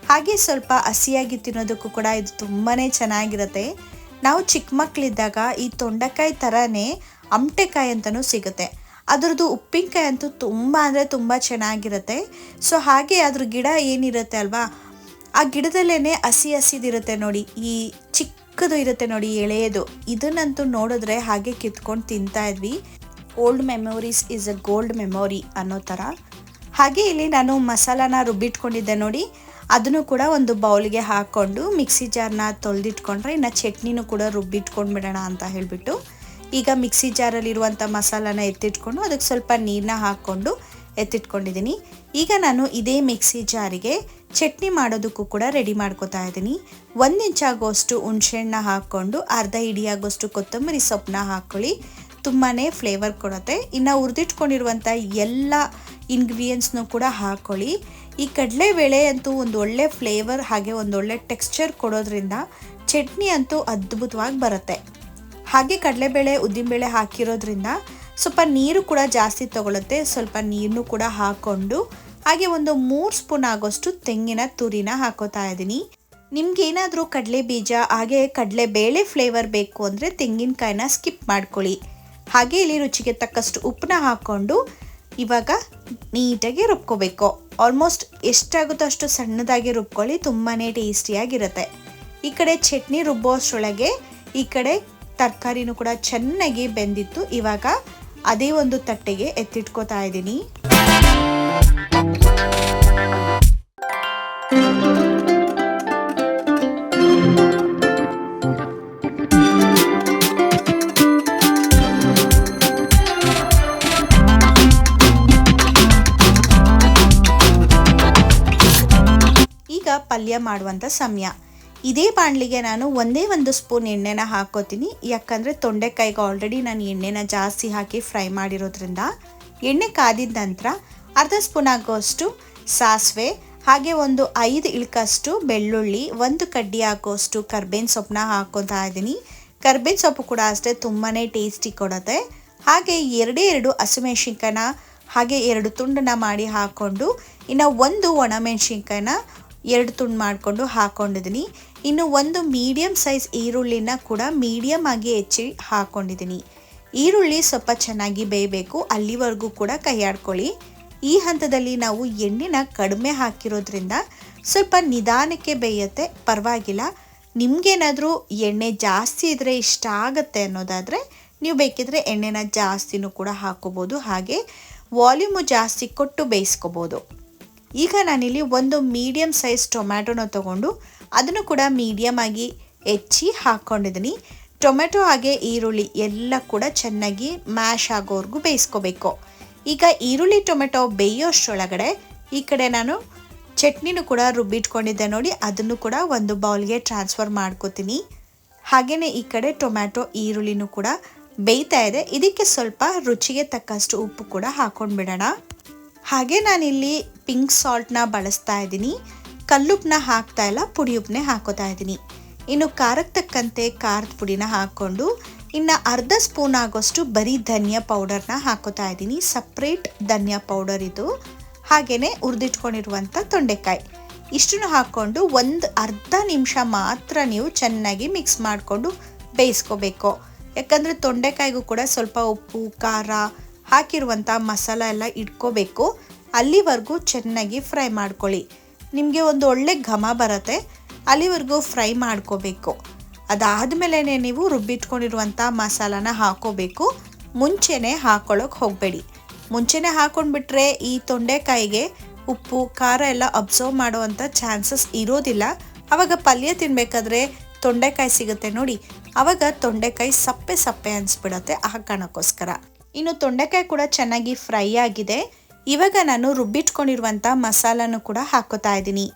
ಹಾಗೆ ಸ್ವಲ್ಪ ಹಸಿಯಾಗಿ ತಿನ್ನೋದಕ್ಕೂ ಕೂಡ ಇದು ತುಂಬಾ ಚೆನ್ನಾಗಿರುತ್ತೆ. ನಾವು ಚಿಕ್ಕ ಮಕ್ಕಳಿದ್ದಾಗ ಈ ತೊಂಡೆಕಾಯಿ ಥರನೇ ಅಮಟೆಕಾಯಿ ಅಂತಲೂ ಸಿಗುತ್ತೆ. ಅದರದ್ದು ಉಪ್ಪಿನಕಾಯಿ ಅಂತೂ ತುಂಬ ಅಂದರೆ ತುಂಬ ಚೆನ್ನಾಗಿರುತ್ತೆ. ಸೊ ಹಾಗೆ ಅದ್ರ ಗಿಡ ಏನಿರುತ್ತೆ ಅಲ್ವಾ, ಆ ಗಿಡದಲ್ಲೇ ಹಸಿದಿರುತ್ತೆ ನೋಡಿ, ಈ ಚಿಕ್ಕದು ಇರುತ್ತೆ ನೋಡಿ ಎಳೆಯದು. ಇದನ್ನಂತೂ ನೋಡಿದ್ರೆ ಹಾಗೆ ಕಿತ್ಕೊಂಡು ತಿಂತಾ ಇದ್ವಿ. Old memories is a gold memory ಅನ್ನೋ ಥರ. ಹಾಗೆ ಇಲ್ಲಿ ನಾನು ಮಸಾಲಾನ ರುಬ್ಬಿಟ್ಕೊಂಡಿದ್ದೆ ನೋಡಿ, ಅದನ್ನು ಕೂಡ ಒಂದು ಬೌಲ್ಗೆ ಹಾಕ್ಕೊಂಡು ಮಿಕ್ಸಿ ಜಾರ್ನ ತೊಳೆದಿಟ್ಕೊಂಡ್ರೆ ಇನ್ನು ಚಟ್ನಿನೂ ಕೂಡ ರುಬ್ಬಿಟ್ಕೊಂಡ್ಬಿಡೋಣ ಅಂತ ಹೇಳಿಬಿಟ್ಟು ಈಗ ಮಿಕ್ಸಿ ಜಾರಲ್ಲಿರುವಂಥ ಮಸಾಲಾನ ಎತ್ತಿಟ್ಕೊಂಡು ಅದಕ್ಕೆ ಸ್ವಲ್ಪ ನೀರನ್ನ ಹಾಕ್ಕೊಂಡು ಎತ್ತಿಟ್ಕೊಂಡಿದ್ದೀನಿ. ಈಗ ನಾನು ಇದೇ ಮಿಕ್ಸಿ ಜಾರಿಗೆ ಚಟ್ನಿ ಮಾಡೋದಕ್ಕೂ ಕೂಡ ರೆಡಿ ಮಾಡ್ಕೊತಾ ಇದ್ದೀನಿ. 1 ಇಂಚ್ ಆಗೋಷ್ಟು ಹುಣಸೆಹಣ್ಣ ಹಾಕ್ಕೊಂಡು ಅರ್ಧ ಹಿಡಿಯಾಗೋಷ್ಟು ಕೊತ್ತಂಬರಿ ಸೊಪ್ಪನ್ನ ಹಾಕ್ಕೊಳ್ಳಿ. ತುಂಬಾ ಫ್ಲೇವರ್ ಕೊಡುತ್ತೆ. ಇನ್ನು ಹುರಿದಿಟ್ಕೊಂಡಿರುವಂಥ ಎಲ್ಲ ಇಂಗ್ರೀಡಿಯೆಂಟ್ಸ್ನೂ ಕೂಡ ಹಾಕ್ಕೊಳ್ಳಿ. ಈ ಕಡಲೆಬೇಳೆ ಅಂತೂ ಒಂದು ಒಳ್ಳೆ ಫ್ಲೇವರ್ ಹಾಗೆ ಒಂದೊಳ್ಳೆ ಟೆಕ್ಸ್ಚರ್ ಕೊಡೋದ್ರಿಂದ ಚಟ್ನಿ ಅಂತೂ ಅದ್ಭುತವಾಗಿ ಬರುತ್ತೆ. ಹಾಗೆ ಕಡಲೆಬೇಳೆ ಉದ್ದಿನಬೇಳೆ ಹಾಕಿರೋದ್ರಿಂದ ಸ್ವಲ್ಪ ನೀರು ಕೂಡ ಜಾಸ್ತಿ ತಗೊಳುತ್ತೆ. ಸ್ವಲ್ಪ ನೀರನ್ನು ಕೂಡ ಹಾಕ್ಕೊಂಡು ಹಾಗೆ ಒಂದು 3 ಸ್ಪೂನ್ ಆಗೋಷ್ಟು ತೆಂಗಿನ ತುರಿನ ಹಾಕೋತಾ ಇದ್ದೀನಿ. ನಿಮ್ಗೇನಾದರೂ ಕಡಲೆ ಬೀಜ ಹಾಗೆ ಕಡಲೆಬೇಳೆ ಫ್ಲೇವರ್ ಬೇಕು ಅಂದರೆ ತೆಂಗಿನಕಾಯಿನ ಸ್ಕಿಪ್ ಮಾಡ್ಕೊಳ್ಳಿ. ಹಾಗೆ ಇಲ್ಲಿ ರುಚಿಗೆ ತಕ್ಕಷ್ಟು ಉಪ್ಪನ್ನ ಹಾಕ್ಕೊಂಡು ಇವಾಗ ನೀಟಾಗಿ ರುಬ್ಕೋಬೇಕು. ಆಲ್ಮೋಸ್ಟ್ ಎಷ್ಟಾಗುತ್ತೋ ಅಷ್ಟು ಸಣ್ಣದಾಗಿ ರುಬ್ಕೊಳ್ಳಿ, ತುಂಬಾ ಟೇಸ್ಟಿಯಾಗಿರುತ್ತೆ. ಈ ಕಡೆ ಚಟ್ನಿ ರುಬ್ಬೋಷ್ಟರೊಳಗೆ ಈ ಕಡೆ ತರಕಾರಿನೂ ಕೂಡ ಚೆನ್ನಾಗಿ ಬೆಂದಿತ್ತು. ಇವಾಗ ಅದೇ ಒಂದು ತಟ್ಟೆಗೆ ಎತ್ತಿಟ್ಕೋತಾ ಇದ್ದೀನಿ. ಈಗ ಪಲ್ಯ ಮಾಡುವಂಥ ಸಮಯ. ಇದೇ ಬಾಣಲಿಗೆ ನಾನು ಒಂದೇ 1 ಸ್ಪೂನ್ ಎಣ್ಣೆನ ಹಾಕೋತೀನಿ. ಯಾಕಂದರೆ ತೊಂಡೆಕಾಯಿಗೆ ಆಲ್ರೆಡಿ ನಾನು ಎಣ್ಣೆನ ಜಾಸ್ತಿ ಹಾಕಿ ಫ್ರೈ ಮಾಡಿರೋದ್ರಿಂದ. ಎಣ್ಣೆ ಕಾದಿದ ನಂತರ ಅರ್ಧ ಸ್ಪೂನ್ ಆಗೋಷ್ಟು ಸಾಸಿವೆ, ಹಾಗೆ ಒಂದು 5 ಇಳ್ಕಷ್ಟು ಬೆಳ್ಳುಳ್ಳಿ, 1 ಕಡ್ಡಿ ಆಗೋಷ್ಟು ಕರ್ಬೇವಿನ ಸೊಪ್ಪನ್ನ ಹಾಕೋತಾ ಇದ್ದೀನಿ. ಕರ್ಬೇವಿನ ಸೊಪ್ಪು ಕೂಡ ಅಷ್ಟೇ ತುಂಬಾ ಟೇಸ್ಟಿ ಕೊಡುತ್ತೆ. ಹಾಗೆ 2 ಹಸಿಮೆಣ್ಸಿನ್ಕಾಯಿನ ಹಾಗೆ 2 ತುಂಡನ್ನ ಮಾಡಿ ಹಾಕ್ಕೊಂಡು ಇನ್ನು 1 ಒಣಮೆಣ್ಸಿನ್ಕಾಯಿನ 2 ತುಂಡು ಮಾಡಿಕೊಂಡು ಹಾಕ್ಕೊಂಡಿದ್ದೀನಿ. ಇನ್ನು 1 ಮೀಡಿಯಮ್ ಸೈಜ್ ಈರುಳ್ಳಿನ ಕೂಡ ಮೀಡಿಯಮ್ ಆಗಿ ಹೆಚ್ಚಿ ಹಾಕ್ಕೊಂಡಿದ್ದೀನಿ. ಈರುಳ್ಳಿ ಸ್ವಲ್ಪ ಚೆನ್ನಾಗಿ ಬೇಯಬೇಕು, ಅಲ್ಲಿವರೆಗೂ ಕೂಡ ಕೈ ಆಡ್ಕೊಳ್ಳಿ. ಈ ಹಂತದಲ್ಲಿ ನಾವು ಎಣ್ಣೆನ ಕಡಿಮೆ ಹಾಕಿರೋದ್ರಿಂದ ಸ್ವಲ್ಪ ನಿಧಾನಕ್ಕೆ ಬೇಯುತ್ತೆ, ಪರವಾಗಿಲ್ಲ. ನಿಮಗೇನಾದರೂ ಎಣ್ಣೆ ಜಾಸ್ತಿ ಇದ್ದರೆ ಇಷ್ಟ ಆಗುತ್ತೆ ಅನ್ನೋದಾದರೆ ನೀವು ಬೇಕಿದ್ರೆ ಎಣ್ಣೆನ ಜಾಸ್ತಿನೂ ಕೂಡ ಹಾಕ್ಕೋಬೋದು. ಹಾಗೆ ವಾಲ್ಯೂಮು ಜಾಸ್ತಿ ಕೊಟ್ಟು ಬೇಯಿಸ್ಕೋಬೋದು. ಈಗ ನಾನಿಲ್ಲಿ 1 ಮೀಡಿಯಮ್ ಸೈಜ್ ಟೊಮ್ಯಾಟೊನ ತೊಗೊಂಡು ಅದನ್ನು ಕೂಡ ಮೀಡಿಯಮ್ ಆಗಿ ಹೆಚ್ಚಿ ಹಾಕ್ಕೊಂಡಿದ್ದೀನಿ. ಟೊಮೆಟೊ ಹಾಗೆ ಈರುಳ್ಳಿ ಎಲ್ಲ ಕೂಡ ಚೆನ್ನಾಗಿ ಮ್ಯಾಶ್ ಆಗೋವರೆಗೂ ಬೇಯಿಸ್ಕೋಬೇಕು. ಈಗ ಈರುಳ್ಳಿ ಟೊಮೆಟೊ ಬೇಯೋಷ್ಟರೊಳಗಡೆ ಈ ಕಡೆ ನಾನು ಚಟ್ನಿನೂ ಕೂಡ ರುಬ್ಬಿಟ್ಕೊಂಡಿದ್ದೆ ನೋಡಿ, ಅದನ್ನು ಕೂಡ ಒಂದು ಬೌಲ್ಗೆ ಟ್ರಾನ್ಸ್ಫರ್ ಮಾಡ್ಕೋತೀನಿ. ಹಾಗೆಯೇ ಈ ಕಡೆ ಟೊಮ್ಯಾಟೊ ಈರುಳ್ಳಿನೂ ಕೂಡ ಬೇಯ್ತಾ ಇದೆ. ಇದಕ್ಕೆ ಸ್ವಲ್ಪ ರುಚಿಗೆ ತಕ್ಕಷ್ಟು ಉಪ್ಪು ಕೂಡ ಹಾಕ್ಕೊಂಡ್ಬಿಡೋಣ. ಹಾಗೆ ನಾನಿಲ್ಲಿ ಪಿಂಕ್ ಸಾಲ್ಟ್ನ ಬಳಸ್ತಾ ಇದ್ದೀನಿ. ಕಲ್ಲುಪ್ಪನ್ನ ಹಾಕ್ತಾ ಇಲ್ಲ, ಪುಡಿ ಉಪ್ಪನ್ನೇ ಹಾಕೋತಾ ಇದ್ದೀನಿ. ಇನ್ನು ಖಾರಕ್ಕೆ ತಕ್ಕಂತೆ ಖಾರದ ಪುಡಿನ ಹಾಕ್ಕೊಂಡು ಇನ್ನು ಅರ್ಧ ಸ್ಪೂನ್ ಆಗೋಷ್ಟು ಬರೀ ಧನಿಯಾ ಪೌಡರ್ನ ಹಾಕೋತಾ ಇದ್ದೀನಿ. ಸಪ್ರೇಟ್ ಧನಿಯಾ ಪೌಡರ್ ಇದು. ಹಾಗೆಯೇ ಹುರಿದಿಟ್ಕೊಂಡಿರುವಂಥ ತೊಂಡೆಕಾಯಿ ಇಷ್ಟನ್ನು ಹಾಕ್ಕೊಂಡು ಅರ್ಧ ನಿಮಿಷ ಮಾತ್ರ ನೀವು ಚೆನ್ನಾಗಿ ಮಿಕ್ಸ್ ಮಾಡಿಕೊಂಡು ಬೇಯಿಸ್ಕೋಬೇಕು. ಯಾಕಂದರೆ ತೊಂಡೆಕಾಯಿಗೂ ಕೂಡ ಸ್ವಲ್ಪ ಉಪ್ಪು ಖಾರ ಹಾಕಿರುವಂಥ ಮಸಾಲ ಎಲ್ಲ ಇಟ್ಕೋಬೇಕು. ಅಲ್ಲಿವರೆಗೂ ಚೆನ್ನಾಗಿ ಫ್ರೈ ಮಾಡ್ಕೊಳ್ಳಿ. ನಿಮಗೆ ಒಂದು ಒಳ್ಳೆ ಘಮ ಬರುತ್ತೆ. ಅಲ್ಲಿವರೆಗೂ ಫ್ರೈ ಮಾಡ್ಕೋಬೇಕು. ಅದಾದಮೇಲೆ ನೀವು ರುಬ್ಬಿಟ್ಕೊಂಡಿರುವಂಥ ಮಸಾಲಾನ ಹಾಕೋಬೇಕು. ಮುಂಚೆನೇ ಹಾಕೊಳ್ಳೋಕೆ ಹೋಗಬೇಡಿ. ಮುಂಚೆನೇ ಹಾಕೊಂಡ್ಬಿಟ್ರೆ ಈ ತೊಂಡೆಕಾಯಿಗೆ ಉಪ್ಪು ಖಾರ ಎಲ್ಲ ಅಬ್ಸರ್ವ್ ಮಾಡುವಂಥ ಚಾನ್ಸಸ್ ಇರೋದಿಲ್ಲ. ಆವಾಗ ಪಲ್ಯ ತಿನ್ನಬೇಕಾದ್ರೆ ತೊಂಡೆಕಾಯಿ ಸಿಗುತ್ತೆ ನೋಡಿ, ಆವಾಗ ತೊಂಡೆಕಾಯಿ ಸಪ್ಪೆ ಸಪ್ಪೆ ಅನಿಸ್ಬಿಡತ್ತೆ. ಆ ಕಾರಣಕ್ಕೋಸ್ಕರ ಇನ್ನು ತೊಂಡೆಕಾಯಿ ಕೂಡ ಚೆನ್ನಾಗಿ ಫ್ರೈ ಆಗಿದೆ. ಇವಾಗ ನಾನು ರುಬ್ಬಿಟ್ಕೊಂಡಿರುವಂಥ ಮಸಾಲಾನು ಕೂಡ ಹಾಕೋತಾ ಇದ್ದೀನಿ.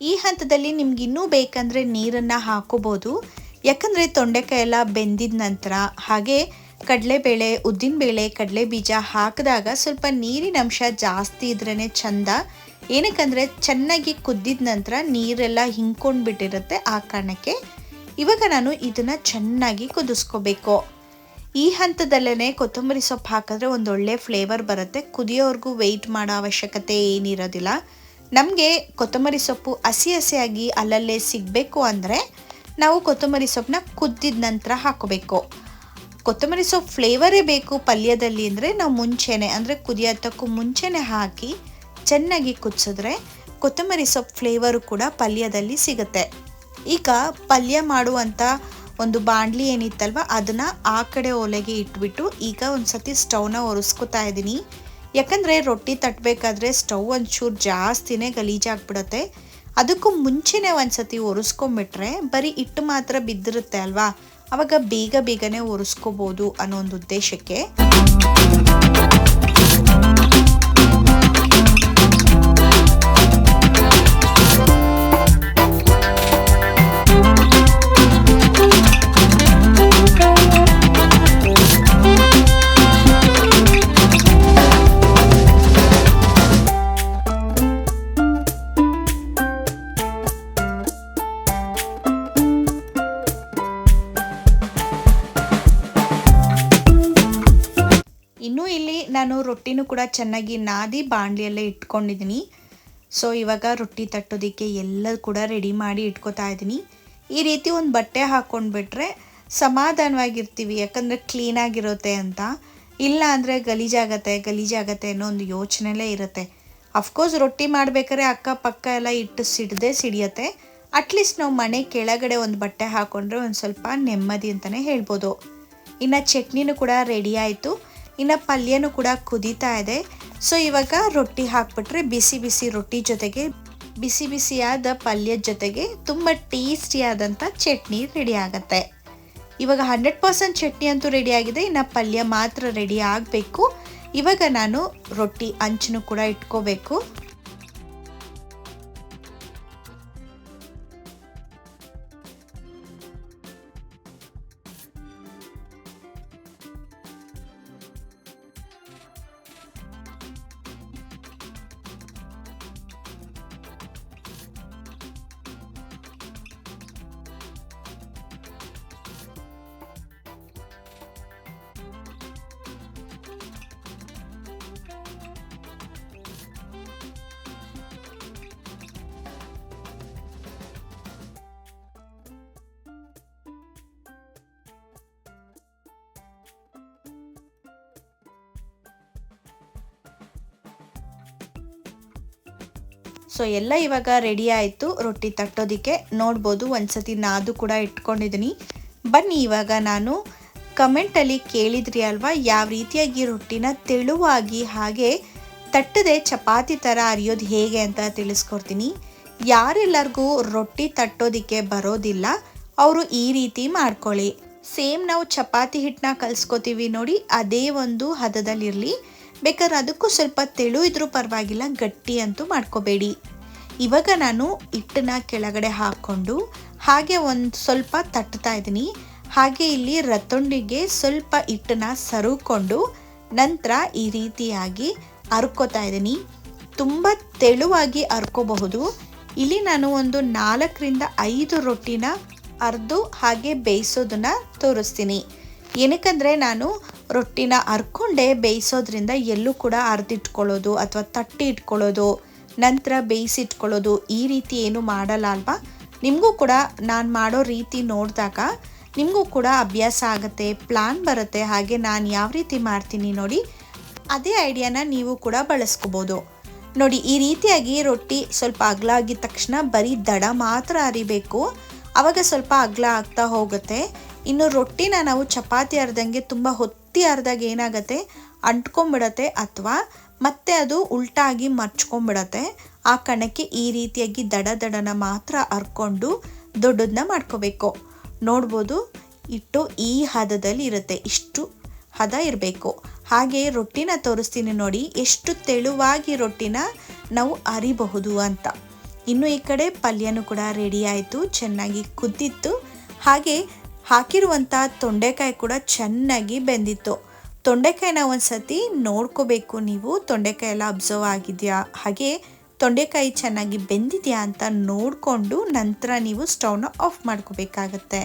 ಈ ಹಂತದಲ್ಲಿ ನಿಮ್ಗೆ ಇನ್ನೂ ಬೇಕಂದರೆ ನೀರನ್ನು ಹಾಕೋಬೋದು. ಯಾಕಂದರೆ ತೊಂಡೆಕಾಯಿ ಎಲ್ಲ ಬೆಂದಿದ ನಂತರ ಹಾಗೆ ಕಡಲೆಬೇಳೆ, ಉದ್ದಿನಬೇಳೆ, ಕಡಲೆ ಬೀಜ ಹಾಕಿದಾಗ ಸ್ವಲ್ಪ ನೀರಿನ ಅಂಶ ಜಾಸ್ತಿ ಇದ್ರೇ ಚಂದ. ಏನಕ್ಕಂದರೆ ಚೆನ್ನಾಗಿ ಕುದ್ದಿದ ನಂತರ ನೀರೆಲ್ಲ ಹಿಂಕೊಂಡು ಬಿಟ್ಟಿರುತ್ತೆ. ಆ ಕಾರಣಕ್ಕೆ ಇವಾಗ ನಾನು ಇದನ್ನು ಚೆನ್ನಾಗಿ ಕುದಿಸ್ಕೋಬೇಕು. ಈ ಹಂತದಲ್ಲೇ ಕೊತ್ತಂಬರಿ ಸೊಪ್ಪು ಹಾಕಿದ್ರೆ ಒಂದೊಳ್ಳೆ ಫ್ಲೇವರ್ ಬರುತ್ತೆ. ಕುದಿಯೋವರೆಗೂ ವೆಯ್ಟ್ ಮಾಡೋ ಅವಶ್ಯಕತೆ ಏನಿರೋದಿಲ್ಲ. ನಮಗೆ ಕೊತ್ತಂಬರಿ ಸೊಪ್ಪು ಹಸಿ ಹಸಿಯಾಗಿ ಅಲ್ಲಲ್ಲೇ ಸಿಗಬೇಕು ಅಂದರೆ ನಾವು ಕೊತ್ತಂಬರಿ ಸೊಪ್ಪನ್ನ ಕುದ್ದಿದ ನಂತರ ಹಾಕೋಬೇಕು. ಕೊತ್ತಂಬರಿ ಸೊಪ್ಪು ಫ್ಲೇವರೇ ಬೇಕು ಪಲ್ಯದಲ್ಲಿ ಅಂದರೆ ನಾವು ಮುಂಚೆನೇ ಅಂದರೆ ಕುದಿಯೋದಕ್ಕೂ ಮುಂಚೆನೇ ಹಾಕಿ ಚೆನ್ನಾಗಿ ಕುದಿಸಿದ್ರೆ ಕೊತ್ತಂಬರಿ ಸೊಪ್ಪು ಫ್ಲೇವರು ಕೂಡ ಪಲ್ಯದಲ್ಲಿ ಸಿಗುತ್ತೆ. ಈಗ ಪಲ್ಯ ಮಾಡುವಂಥ ಒಂದು ಬಾಣಲಿ ಏನಿತ್ತಲ್ವ ಅದನ್ನು ಆ ಕಡೆ ಒಲೆಗೆ ಇಟ್ಬಿಟ್ಟು ಈಗ ಒಂದು ಸತಿ ಸ್ಟವ್ನ ಒರೆಸ್ಕೊತಾ ಇದ್ದೀನಿ. ಯಾಕಂದರೆ ರೊಟ್ಟಿ ತಟ್ಟಬೇಕಾದ್ರೆ ಸ್ಟವ್ ಒಂಚೂರು ಜಾಸ್ತಿನೇ ಗಲೀಜಾಗ್ಬಿಡುತ್ತೆ. ಅದಕ್ಕೂ ಮುಂಚೆನೇ ಒಂದು ಸತಿ ಒರೆಸ್ಕೊಂಬಿಟ್ರೆ ಬರೀ ಹಿಟ್ಟು ಮಾತ್ರ ಬಿದ್ದಿರುತ್ತೆ ಅಲ್ವಾ, ಆವಾಗ ಬೇಗನೆ ಒರೆಸ್ಕೋಬೋದು ಅನ್ನೋ ಒಂದು ಉದ್ದೇಶಕ್ಕೆ. ಇನ್ನೂ ಇಲ್ಲಿ ನಾನು ರೊಟ್ಟಿನೂ ಕೂಡ ಚೆನ್ನಾಗಿ ನಾದಿ ಬಾಣಲಿಯಲ್ಲೇ ಇಟ್ಕೊಂಡಿದ್ದೀನಿ. ಸೊ ಇವಾಗ ರೊಟ್ಟಿ ತಟ್ಟೋದಕ್ಕೆ ಎಲ್ಲ ಕೂಡ ರೆಡಿ ಮಾಡಿ ಇಟ್ಕೋತಾ ಇದ್ದೀನಿ. ಈ ರೀತಿ ಒಂದು ಬಟ್ಟೆ ಹಾಕ್ಕೊಂಡ್ಬಿಟ್ರೆ ಸಮಾಧಾನವಾಗಿರ್ತೀವಿ, ಯಾಕಂದರೆ ಕ್ಲೀನಾಗಿರುತ್ತೆ ಅಂತ. ಇಲ್ಲ ಅಂದರೆ ಗಲೀಜಾಗತ್ತೆ ಅನ್ನೋ ಒಂದು ಯೋಚನೆಲೇ ಇರುತ್ತೆ. ಅಫ್ಕೋರ್ಸ್ ರೊಟ್ಟಿ ಮಾಡಬೇಕಾದ್ರೆ ಅಕ್ಕಪಕ್ಕ ಎಲ್ಲ ಇಟ್ಟು ಸಿಡಿಯುತ್ತೆ. ಅಟ್ಲೀಸ್ಟ್ ನಾವು ಮನೆ ಕೆಳಗಡೆ ಒಂದು ಬಟ್ಟೆ ಹಾಕ್ಕೊಂಡ್ರೆ ಒಂದು ಸ್ವಲ್ಪ ನೆಮ್ಮದಿ ಅಂತಲೇ ಹೇಳ್ಬೋದು. ಇನ್ನು ಚಟ್ನಿನೂ ಕೂಡ ರೆಡಿ ಆಯಿತು. ಇನ್ನು ಪಲ್ಯನೂ ಕೂಡ ಕುದೀತಾ ಇದೆ. ಸೊ ಇವಾಗ ರೊಟ್ಟಿ ಹಾಕ್ಬಿಟ್ರೆ ಬಿಸಿ ರೊಟ್ಟಿ ಜೊತೆಗೆ ಬಿಸಿಯಾದ ಪಲ್ಯದ ಜೊತೆಗೆ ತುಂಬ ಟೇಸ್ಟಿಯಾದಂಥ ಚಟ್ನಿ ರೆಡಿ ಆಗುತ್ತೆ. ಇವಾಗ 100% ಚಟ್ನಿ ಅಂತೂ ರೆಡಿ ಆಗಿದೆ. ಇನ್ನು ಪಲ್ಯ ಮಾತ್ರ ರೆಡಿ ಆಗಬೇಕು. ಇವಾಗ ನಾನು ರೊಟ್ಟಿ ಹಂಚನ್ನು ಕೂಡ ಇಟ್ಕೋಬೇಕು. ಸೊ ಎಲ್ಲ ಇವಾಗ ರೆಡಿ ಆಯಿತು ರೊಟ್ಟಿ ತಟ್ಟೋದಕ್ಕೆ. ನೋಡ್ಬೋದು ಒಂದ್ಸತಿ ನಾದು ಕೂಡ ಇಟ್ಕೊಂಡಿದ್ದೀನಿ. ಬನ್ನಿ ಇವಾಗ ನಾನು ಕಮೆಂಟಲ್ಲಿ ಕೇಳಿದ್ರಿ ಅಲ್ವಾ, ಯಾವ ರೀತಿಯಾಗಿ ರೊಟ್ಟಿನ ತೆಳುವಾಗಿ ಹಾಗೆ ತಟ್ಟದೆ ಚಪಾತಿ ಥರ ಅರಿಯೋದು ಹೇಗೆ ಅಂತ ತಿಳಿಸ್ಕೊಡ್ತೀನಿ. ಯಾರೆಲ್ಲರಿಗೂ ರೊಟ್ಟಿ ತಟ್ಟೋದಕ್ಕೆ ಬರೋದಿಲ್ಲ ಅವರು ಈ ರೀತಿ ಮಾಡ್ಕೊಳ್ಳಿ. ಸೇಮ್ ನಾವು ಚಪಾತಿ ಹಿಟ್ಟನ್ನ ಕಲಿಸ್ಕೋತೀವಿ ನೋಡಿ, ಅದೇ ಒಂದು ಹದದಲ್ಲಿರಲಿ. ಬೇಕಾದ್ರೆ ಅದಕ್ಕೂ ಸ್ವಲ್ಪ ತೆಳು ಇದ್ರೂ ಪರವಾಗಿಲ್ಲ, ಗಟ್ಟಿ ಅಂತೂ ಮಾಡ್ಕೋಬೇಡಿ. ಇವಾಗ ನಾನು ಹಿಟ್ಟನ್ನ ಕೆಳಗಡೆ ಹಾಕ್ಕೊಂಡು ಹಾಗೆ ಒಂದು ಸ್ವಲ್ಪ ತಟ್ತಾ ಇದ್ದೀನಿ. ಹಾಗೆ ಇಲ್ಲಿ ರತ್ತೊಂಡಿಗೆ ಸ್ವಲ್ಪ ಹಿಟ್ಟನ್ನ ಸರುಕೊಂಡು ನಂತರ ಈ ರೀತಿಯಾಗಿ ಹರ್ಕೋತಾ ಇದ್ದೀನಿ. ತುಂಬ ತೆಳುವಾಗಿ ಹರ್ಕೋಬಹುದು. ಇಲ್ಲಿ ನಾನು ಒಂದು 4ರಿಂದ 5 ರೊಟ್ಟಿನ ಅರ್ದು ಹಾಗೆ ಬೇಯಿಸೋದನ್ನ ತೋರಿಸ್ತೀನಿ. ಏನಕ್ಕಂದರೆ ನಾನು ರೊಟ್ಟಿನ ಹರ್ಕೊಂಡೆ ಬೇಯಿಸೋದ್ರಿಂದ ಎಲ್ಲೂ ಕೂಡ ಅರ್ದಿಟ್ಕೊಳ್ಳೋದು ಅಥವಾ ತಟ್ಟಿ ಇಟ್ಕೊಳ್ಳೋದು ನಂತರ ಬೇಯಿಸಿಟ್ಕೊಳ್ಳೋದು ಈ ರೀತಿ ಏನು ಮಾಡಲ್ಲ ಅಲ್ವಾ. ನಿಮಗೂ ಕೂಡ ನಾನು ಮಾಡೋ ರೀತಿ ನೋಡಿದಾಗ ನಿಮಗೂ ಕೂಡ ಅಭ್ಯಾಸ ಆಗುತ್ತೆ, ಪ್ಲಾನ್ ಬರುತ್ತೆ. ಹಾಗೆ ನಾನು ಯಾವ ರೀತಿ ಮಾಡ್ತೀನಿ ನೋಡಿ, ಅದೇ ಐಡಿಯಾನ ನೀವು ಕೂಡ ಬಳಸ್ಕೋಬೋದು. ನೋಡಿ ಈ ರೀತಿಯಾಗಿ ರೊಟ್ಟಿ ಸ್ವಲ್ಪ ಅಗಲ ಆಗಿದ ತಕ್ಷಣ ಬರೀ ದಡ ಮಾತ್ರ ಅರಿಬೇಕು, ಆವಾಗ ಸ್ವಲ್ಪ ಅಗಲ ಆಗ್ತಾ ಹೋಗುತ್ತೆ. ಇನ್ನು ರೊಟ್ಟಿನ ನಾವು ಚಪಾತಿ ಅರ್ದಂಗೆ ತುಂಬ ಹೊತ್ತಿ ಅರ್ದಾಗ ಏನಾಗುತ್ತೆ, ಅಂಟ್ಕೊಂಡ್ಬಿಡತ್ತೆ ಅಥವಾ ಮತ್ತೆ ಅದು ಉಲ್ಟಾಗಿ ಮರ್ಚ್ಕೊಂಡ್ಬಿಡತ್ತೆ. ಆ ಕಣಕ್ಕೆ ಈ ರೀತಿಯಾಗಿ ದಡನ ಮಾತ್ರ ಅರ್ಕೊಂಡು ದೊಡ್ಡದನ್ನ ಮಾಡ್ಕೋಬೇಕು. ನೋಡ್ಬೋದು ಇಟ್ಟು ಈ ಹದದಲ್ಲಿ ಇರುತ್ತೆ, ಇಷ್ಟು ಹದ ಇರಬೇಕು. ಹಾಗೆ ರೊಟ್ಟಿನ ತೋರಿಸ್ತೀನಿ ನೋಡಿ, ಎಷ್ಟು ತೆಳುವಾಗಿ ರೊಟ್ಟಿನ ನಾವು ಅರಿಬಹುದು ಅಂತ. ಇನ್ನು ಈ ಕಡೆ ಪಲ್ಯನೂ ಕೂಡ ರೆಡಿ ಆಯಿತು, ಚೆನ್ನಾಗಿ ಕುದ್ದಿತ್ತು. ಹಾಗೆ ಹಾಕಿರುವಂಥ ತೊಂಡೆಕಾಯಿ ಕೂಡ ಚೆನ್ನಾಗಿ ಬೆಂದಿತ್ತು. ತೊಂಡೆಕಾಯಿನ ಒಂದ್ಸತಿ ನೋಡ್ಕೋಬೇಕು ನೀವು, ತೊಂಡೆಕಾಯಿ ಎಲ್ಲ ಅಬ್ಸರ್ವ್ ಆಗಿದೆಯಾ, ಹಾಗೆ ತೊಂಡೆಕಾಯಿ ಚೆನ್ನಾಗಿ ಬೆಂದಿದೆಯಾ ಅಂತ ನೋಡಿಕೊಂಡು ನಂತರ ನೀವು ಸ್ಟವ್ನ ಆಫ್ ಮಾಡ್ಕೋಬೇಕಾಗತ್ತೆ.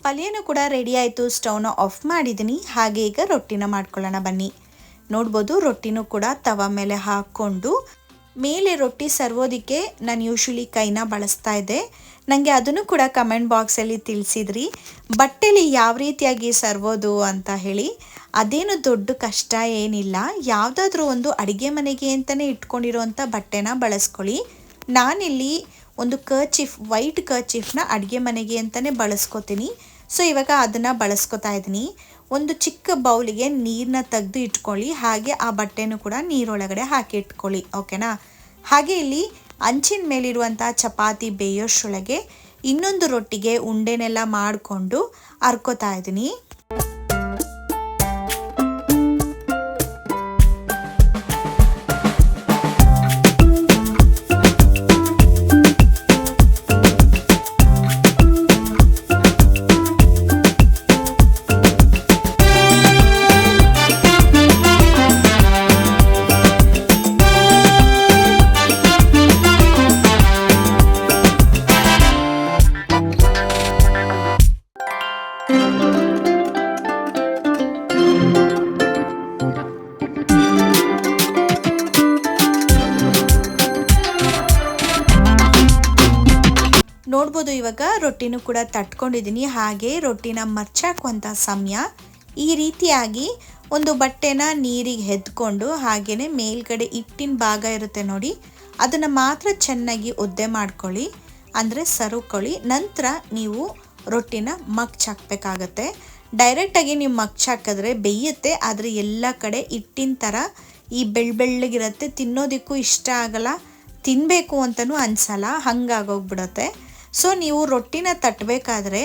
ಪಲ್ಯನೂ ಕೂಡ ರೆಡಿ ಆಯಿತು, ಸ್ಟವ್ನ ಆಫ್ ಮಾಡಿದ್ದೀನಿ. ಹಾಗೆ ಈಗ ರೊಟ್ಟಿನ ಮಾಡ್ಕೊಳ್ಳೋಣ ಬನ್ನಿ. ನೋಡ್ಬೋದು ರೊಟ್ಟಿನೂ ಕೂಡ ತವ ಮೇಲೆ ಹಾಕ್ಕೊಂಡು ಮೇಲೆ ರೊಟ್ಟಿ ಸರ್ವೋದಕ್ಕೆ ನಾನು ಯೂಶ್ವಲಿ ಕೈನ ಬಳಸ್ತಾ ಇದ್ದೆ. ನನಗೆ ಅದನ್ನು ಕೂಡ ಕಮೆಂಟ್ ಬಾಕ್ಸಲ್ಲಿ ತಿಳಿಸಿದ್ರಿ, ಬಟ್ಟೆಲಿ ಯಾವ ರೀತಿಯಾಗಿ ಸರ್ವೋದು ಅಂತ ಹೇಳಿ. ಅದೇನು ದೊಡ್ಡ ಕಷ್ಟ ಏನಿಲ್ಲ, ಯಾವುದಾದ್ರೂ ಒಂದು ಅಡುಗೆ ಮನೆಗೆ ಅಂತಲೇ ಇಟ್ಕೊಂಡಿರೋವಂಥ ಬಟ್ಟೆನ ಬಳಸ್ಕೊಳ್ಳಿ. ನಾನಿಲ್ಲಿ ಒಂದು ಕರ್ಚೀಫ್, ವೈಟ್ ಕರ್ಚೀಫ್ನ ಅಡುಗೆ ಮನೆಗೆ ಅಂತಲೇ ಬಳಸ್ಕೊತೀನಿ. ಸೊ ಇವಾಗ ಅದನ್ನು ಬಳಸ್ಕೊತಾ ಇದ್ದೀನಿ. ಒಂದು ಚಿಕ್ಕ ಬೌಲಿಗೆ ನೀರನ್ನ ತೆಗೆದು ಇಟ್ಕೊಳ್ಳಿ, ಹಾಗೆ ಆ ಬಟ್ಟೆನೂ ಕೂಡ ನೀರೊಳಗಡೆ ಹಾಕಿ ಇಟ್ಕೊಳ್ಳಿ, ಓಕೆನಾ. ಹಾಗೆ ಇಲ್ಲಿ ಅಂಚಿನ ಮೇಲಿರುವಂಥ ಚಪಾತಿ ಬೇಯೋಷ್ಟರೊಳಗೆ ಇನ್ನೊಂದು ರೊಟ್ಟಿಗೆ ಉಂಡೆನೆಲ್ಲ ಮಾಡಿಕೊಂಡು ಹರ್ಕೋತಾ ಇದ್ದೀನಿ. ನೋಡ್ಬೋದು ಇವಾಗ ರೊಟ್ಟಿನೂ ಕೂಡ ತಟ್ಕೊಂಡಿದ್ದೀನಿ. ಹಾಗೆ ರೊಟ್ಟಿನ ಮರ್ಚಾಕುವಂಥ ಸಮಯ ಈ ರೀತಿಯಾಗಿ ಒಂದು ಬಟ್ಟೆನ ನೀರಿಗೆ ಹೆದ್ಕೊಂಡು ಹಾಗೆಯೇ ಮೇಲ್ಗಡೆ ಹಿಟ್ಟಿನ ಭಾಗ ಇರುತ್ತೆ ನೋಡಿ, ಅದನ್ನು ಮಾತ್ರ ಚೆನ್ನಾಗಿ ಒದ್ದೆ ಮಾಡ್ಕೊಳ್ಳಿ, ಅಂದರೆ ಸರುಕೊಳ್ಳಿ. ನಂತರ ನೀವು ರೊಟ್ಟಿನ ಮಗ್ಚಾಕಬೇಕಾಗತ್ತೆ. ಡೈರೆಕ್ಟಾಗಿ ನೀವು ಮಗ್ಚಾಕಿದ್ರೆ ಬೇಯುತ್ತೆ, ಆದರೆ ಎಲ್ಲ ಕಡೆ ಹಿಟ್ಟಿನ ಥರ ಈ ಬೆಳ್ಳಗಿರುತ್ತೆ, ತಿನ್ನೋದಕ್ಕೂ ಇಷ್ಟ ಆಗಲ್ಲ, ತಿನ್ನಬೇಕು ಅಂತಲೂ ಅನಿಸಲ್ಲ, ಹಂಗಾಗೋಗ್ಬಿಡುತ್ತೆ. ಸೊ ನೀವು ರೊಟ್ಟಿನ ತಟ್ಟಬೇಕಾದ್ರೆ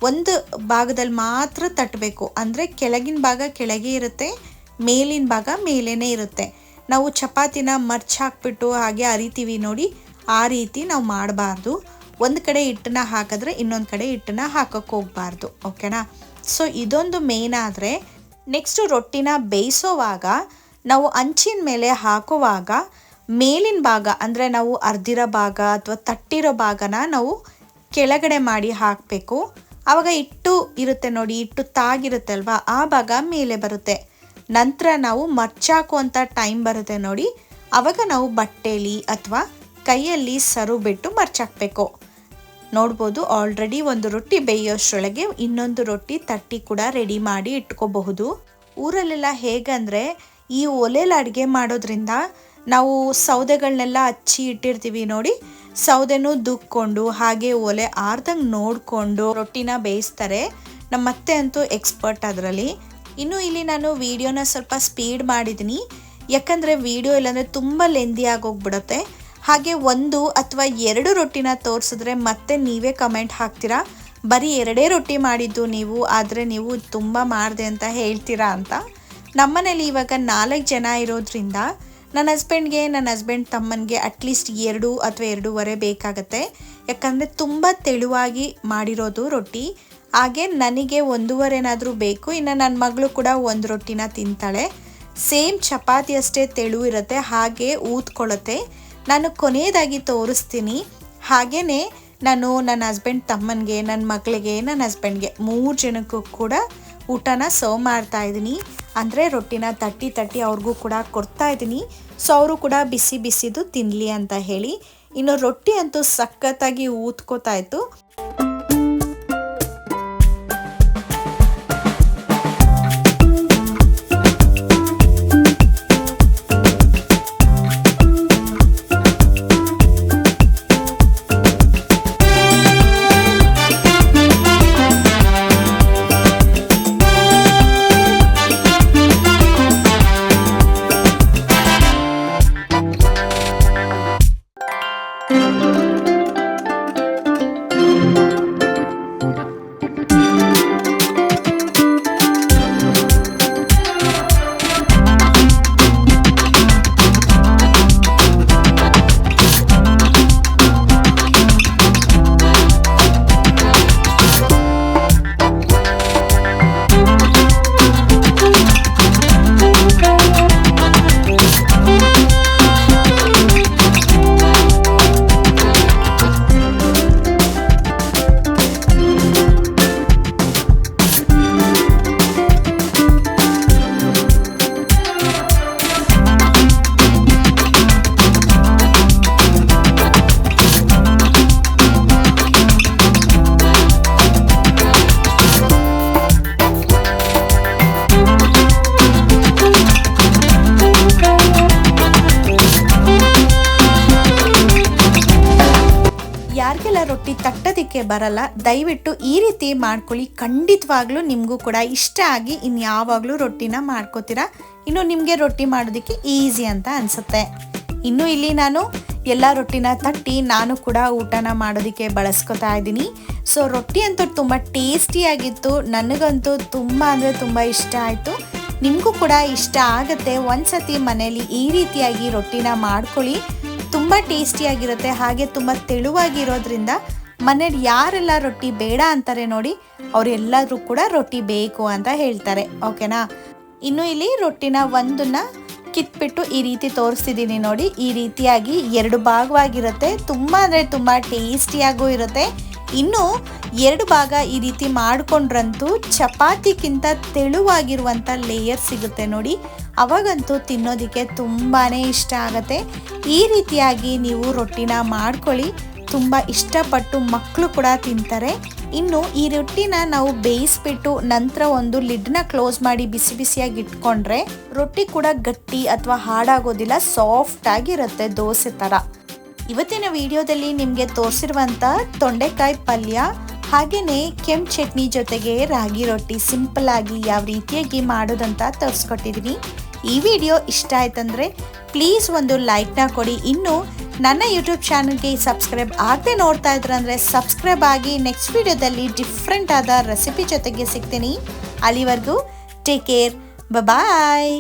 ಒಂದು ಭಾಗದಲ್ಲಿ ಮಾತ್ರ ತಟ್ಟಬೇಕು, ಅಂದರೆ ಕೆಳಗಿನ ಭಾಗ ಕೆಳಗೆ ಇರುತ್ತೆ, ಮೇಲಿನ ಭಾಗ ಮೇಲೇ ಇರುತ್ತೆ. ನಾವು ಚಪಾತಿನ ಮರ್ಚ್ ಹಾಕ್ಬಿಟ್ಟು ಹಾಗೆ ಅರಿತೀವಿ ನೋಡಿ, ಆ ರೀತಿ ನಾವು ಮಾಡಬಾರ್ದು. ಒಂದು ಕಡೆ ಹಿಟ್ಟನ್ನ ಹಾಕಿದ್ರೆ ಇನ್ನೊಂದು ಕಡೆ ಹಿಟ್ಟನ್ನ ಹಾಕೋಕ್ಕೆ ಹೋಗಬಾರ್ದು, ಓಕೆನಾ. ಸೊ ಇದೊಂದು ಮೇನ್. ಆದರೆ ನೆಕ್ಸ್ಟು ರೊಟ್ಟಿನ ಬೇಯಿಸೋವಾಗ ನಾವು ಅಂಚಿನ ಮೇಲೆ ಹಾಕುವಾಗ ಮೇಲಿನ ಭಾಗ, ಅಂದರೆ ನಾವು ಅರ್ದಿರೋ ಭಾಗ ಅಥವಾ ತಟ್ಟಿರೋ ಭಾಗನ ನಾವು ಕೆಳಗಡೆ ಮಾಡಿ ಹಾಕಬೇಕು. ಆವಾಗ ಹಿಟ್ಟು ಇರುತ್ತೆ ನೋಡಿ, ಹಿಟ್ಟು ತಾಗಿರುತ್ತೆ ಅಲ್ವಾ, ಆ ಭಾಗ ಮೇಲೆ ಬರುತ್ತೆ. ನಂತರ ನಾವು ಮರ್ಚಾಕುವಂಥ ಟೈಮ್ ಬರುತ್ತೆ ನೋಡಿ, ಆವಾಗ ನಾವು ಬಟ್ಟೆಲಿ ಅಥವಾ ಕೈಯಲ್ಲಿ ಸರು ಬಿಟ್ಟು ಮರ್ಚಾಕಬೇಕು. ನೋಡ್ಬೋದು ಆಲ್ರೆಡಿ ಒಂದು ರೊಟ್ಟಿ ಬೇಯೋಷ್ಟರೊಳಗೆ ಇನ್ನೊಂದು ರೊಟ್ಟಿ ತಟ್ಟಿ ಕೂಡ ರೆಡಿ ಮಾಡಿ ಇಟ್ಕೋಬಹುದು. ಊರಲ್ಲೆಲ್ಲ ಹೇಗಂದರೆ ಈ ಒಲೆಯಲ್ಲಿ ಅಡುಗೆ ಮಾಡೋದ್ರಿಂದ ನಾವು ಸೌದೆಗಳನ್ನೆಲ್ಲ ಹಚ್ಚಿ ಇಟ್ಟಿರ್ತೀವಿ ನೋಡಿ, ಸೌದೆನೂ ದುಕ್ಕೊಂಡು ಹಾಗೆ ಒಲೆ ಆರ್ದಂಗೆ ನೋಡಿಕೊಂಡು ರೊಟ್ಟಿನ ಬೇಯಿಸ್ತಾರೆ. ನಮ್ಮ ಅತ್ತೆ ಅಂತೂ ಎಕ್ಸ್ಪರ್ಟ್ ಅದರಲ್ಲಿ. ಇನ್ನು ಇಲ್ಲಿ ನಾನು ವಿಡಿಯೋನ ಸ್ವಲ್ಪ ಸ್ಪೀಡ್ ಮಾಡಿದ್ದೀನಿ, ಯಾಕಂದರೆ ವಿಡಿಯೋ ಇಲ್ಲಾಂದರೆ ತುಂಬ ಲೆಂದಿ ಆಗೋಗ್ಬಿಡುತ್ತೆ. ಹಾಗೆ ಒಂದು ಅಥವಾ ಎರಡು ರೊಟ್ಟಿನ ತೋರಿಸಿದ್ರೆ ಮತ್ತೆ ನೀವೇ ಕಮೆಂಟ್ ಹಾಕ್ತೀರಾ, ಬರೀ 2 ರೊಟ್ಟಿ ಮಾಡಿದ್ದು ನೀವು, ಆದರೆ ನೀವು ತುಂಬ ಮಾಡಿದೆ ಅಂತ ಹೇಳ್ತೀರಾ ಅಂತ. ನಮ್ಮನೇಲಿ ಇವಾಗ 4 ಜನ ಇರೋದ್ರಿಂದ ನನ್ನ ಹಸ್ಬೆಂಡ್ಗೆ, ನನ್ನ ಹಸ್ಬೆಂಡ್ ತಮ್ಮನಿಗೆ ಅಟ್ಲೀಸ್ಟ್ 2 ಅಥವಾ 2.5 ಬೇಕಾಗತ್ತೆ, ಯಾಕಂದರೆ ತುಂಬ ತೆಳುವಾಗಿ ಮಾಡಿರೋದು ರೊಟ್ಟಿ. ಹಾಗೆ ನನಗೆ 1.5 ಬೇಕು. ಇನ್ನು ನನ್ನ ಮಗಳು ಕೂಡ 1 ರೊಟ್ಟಿನ ತಿಂತಾಳೆ. ಸೇಮ್ ಚಪಾತಿ ಅಷ್ಟೇ ತೆಳು ಇರುತ್ತೆ, ಹಾಗೆ ಊದ್ಕೊಳ್ಳುತ್ತೆ. ನಾನು ಕೊನೆಯದಾಗಿ ತೋರಿಸ್ತೀನಿ. ಹಾಗೆಯೇ ನಾನು ನನ್ನ ಹಸ್ಬೆಂಡ್ ತಮ್ಮನಿಗೆ, ನನ್ನ ಮಗಳಿಗೆ, ನನ್ನ ಹಸ್ಬೆಂಡ್ಗೆ 3 ಜನಕ್ಕೂ ಕೂಡ ಊಟನ ಸರ್ವ್ ಮಾಡ್ತಾ ಇದ್ದೀನಿ. ಅಂದರೆ ರೊಟ್ಟಿನ ತಟ್ಟಿ ಅವ್ರಿಗೂ ಕೂಡ ಕೊಡ್ತಾ ಇದ್ದೀನಿ. ಸೊ ಅವರು ಕೂಡ ಬಿಸಿ ಬಿಸಿದು ತಿನ್ನಲಿ ಅಂತ ಹೇಳಿ. ಇನ್ನು ರೊಟ್ಟಿ ಅಂತೂ ಸಖತ್ತಾಗಿ ಊದ್ಕೋತಾ ಇತ್ತು. ರೊಟ್ಟಿ ತಟ್ಟೋದಕ್ಕೆ ಬರಲ್ಲ, ದಯವಿಟ್ಟು ಈ ರೀತಿ ಮಾಡ್ಕೊಳ್ಳಿ. ಖಂಡಿತವಾಗ್ಲೂ ನಿಮಗೂ ಕೂಡ ಇಷ್ಟ ಆಗಿ ಇನ್ಯಾವಾಗಲೂ ರೊಟ್ಟಿನ ಮಾಡ್ಕೋತೀರಾ. ಇನ್ನು ನಿಮಗೆ ರೊಟ್ಟಿ ಮಾಡೋದಕ್ಕೆ ಈಸಿ ಅಂತ ಅನಿಸುತ್ತೆ. ಇನ್ನು ಇಲ್ಲಿ ನಾನು ಎಲ್ಲ ರೊಟ್ಟಿನ ತಟ್ಟಿ ನಾನು ಕೂಡ ಊಟನ ಮಾಡೋದಕ್ಕೆ ಬಳಸ್ಕೊತಾ ಇದ್ದೀನಿ. ಸೊ ರೊಟ್ಟಿ ಅಂತೂ ತುಂಬ ಟೇಸ್ಟಿಯಾಗಿತ್ತು. ನನಗಂತೂ ತುಂಬ ಅಂದರೆ ತುಂಬ ಇಷ್ಟ ಆಯಿತು. ನಿಮಗೂ ಕೂಡ ಇಷ್ಟ ಆಗುತ್ತೆ. ಒಂದ್ಸತಿ ಮನೇಲಿ ಈ ರೀತಿಯಾಗಿ ರೊಟ್ಟಿನ ಮಾಡ್ಕೊಳ್ಳಿ. ತುಂಬ ಟೇಸ್ಟಿಯಾಗಿರುತ್ತೆ, ಹಾಗೆ ತುಂಬ ತೆಳುವಾಗಿರೋದ್ರಿಂದ ಮನೇಲಿ ಯಾರೆಲ್ಲ ರೊಟ್ಟಿ ಬೇಡ ಅಂತಾರೆ ನೋಡಿ, ಅವರೆಲ್ಲರೂ ಕೂಡ ರೊಟ್ಟಿ ಬೇಕು ಅಂತ ಹೇಳ್ತಾರೆ. ಓಕೆನಾ. ಇನ್ನು ಇಲ್ಲಿ ರೊಟ್ಟಿನ ಒಂದನ್ನ ಕಿತ್ಬಿಟ್ಟು ಈ ರೀತಿ ತೋರಿಸ್ತಿದ್ದೀನಿ ನೋಡಿ. ಈ ರೀತಿಯಾಗಿ 2 ಭಾಗವಾಗಿರುತ್ತೆ. ತುಂಬ ಅಂದರೆ ತುಂಬ ಟೇಸ್ಟಿಯಾಗೂ ಇರುತ್ತೆ. ಇನ್ನು 2 ಭಾಗ ಈ ರೀತಿ ಮಾಡ್ಕೊಂಡ್ರಂತೂ ಚಪಾತಿಗಿಂತ ತೆಳುವಾಗಿರುವಂಥ ಲೇಯರ್ ಸಿಗುತ್ತೆ ನೋಡಿ. ಅವಾಗಂತೂ ತಿನ್ನೋದಕ್ಕೆ ತುಂಬಾ ಇಷ್ಟ ಆಗುತ್ತೆ. ಈ ರೀತಿಯಾಗಿ ನೀವು ರೊಟ್ಟಿನ ಮಾಡ್ಕೊಳ್ಳಿ. ತುಂಬ ಇಷ್ಟಪಟ್ಟು ಮಕ್ಕಳು ಕೂಡ ತಿಂತಾರೆ. ಇನ್ನು ಈ ರೊಟ್ಟಿನ ನಾವು ಬೇಯಿಸ್ಬಿಟ್ಟು ನಂತರ ಒಂದು ಲಿಡ್ನ ಕ್ಲೋಸ್ ಮಾಡಿ ಬಿಸಿ ಬಿಸಿಯಾಗಿ ಇಟ್ಕೊಂಡ್ರೆ ರೊಟ್ಟಿ ಕೂಡ ಗಟ್ಟಿ ಅಥವಾ ಹಾಡಾಗೋದಿಲ್ಲ, ಸಾಫ್ಟ್ ಆಗಿರುತ್ತೆ, ದೋಸೆ ಥರ. ಇವತ್ತಿನ ವಿಡಿಯೋದಲ್ಲಿ ನಿಮಗೆ ತೋರಿಸಿರುವಂಥ ತೊಂಡೆಕಾಯಿ ಪಲ್ಯ ಹಾಗೆಯೇ ಕೆಂಪು ಚಟ್ನಿ ಜೊತೆಗೆ ರಾಗಿ ರೊಟ್ಟಿ ಸಿಂಪಲ್ ಆಗಿ ಯಾವ ರೀತಿಯಾಗಿ ಮಾಡೋದಂತ ತೋರಿಸ್ಕೊಟ್ಟಿದ್ದೀನಿ. ಈ ವಿಡಿಯೋ ಇಷ್ಟ ಆಯ್ತಂದರೆ ಪ್ಲೀಸ್ ಒಂದು ಲೈಕ್ನ ಕೊಡಿ. ಇನ್ನು ನನ್ನ ಯೂಟ್ಯೂಬ್ ಚಾನಲ್ಗೆ ಸಬ್ಸ್ಕ್ರೈಬ್ ಆಗದೆ ನೋಡ್ತಾ ಇದ್ರಂದರೆ ಸಬ್ಸ್ಕ್ರೈಬ್ ಆಗಿ. ನೆಕ್ಸ್ಟ್ ವಿಡಿಯೋದಲ್ಲಿ ಡಿಫ್ರೆಂಟ್ ಆದ ರೆಸಿಪಿ ಜೊತೆಗೆ ಸಿಗ್ತೀನಿ. ಅಲ್ಲಿವರೆಗೂ ಟೇಕ್ ಕೇರ್, ಬಾಯ್.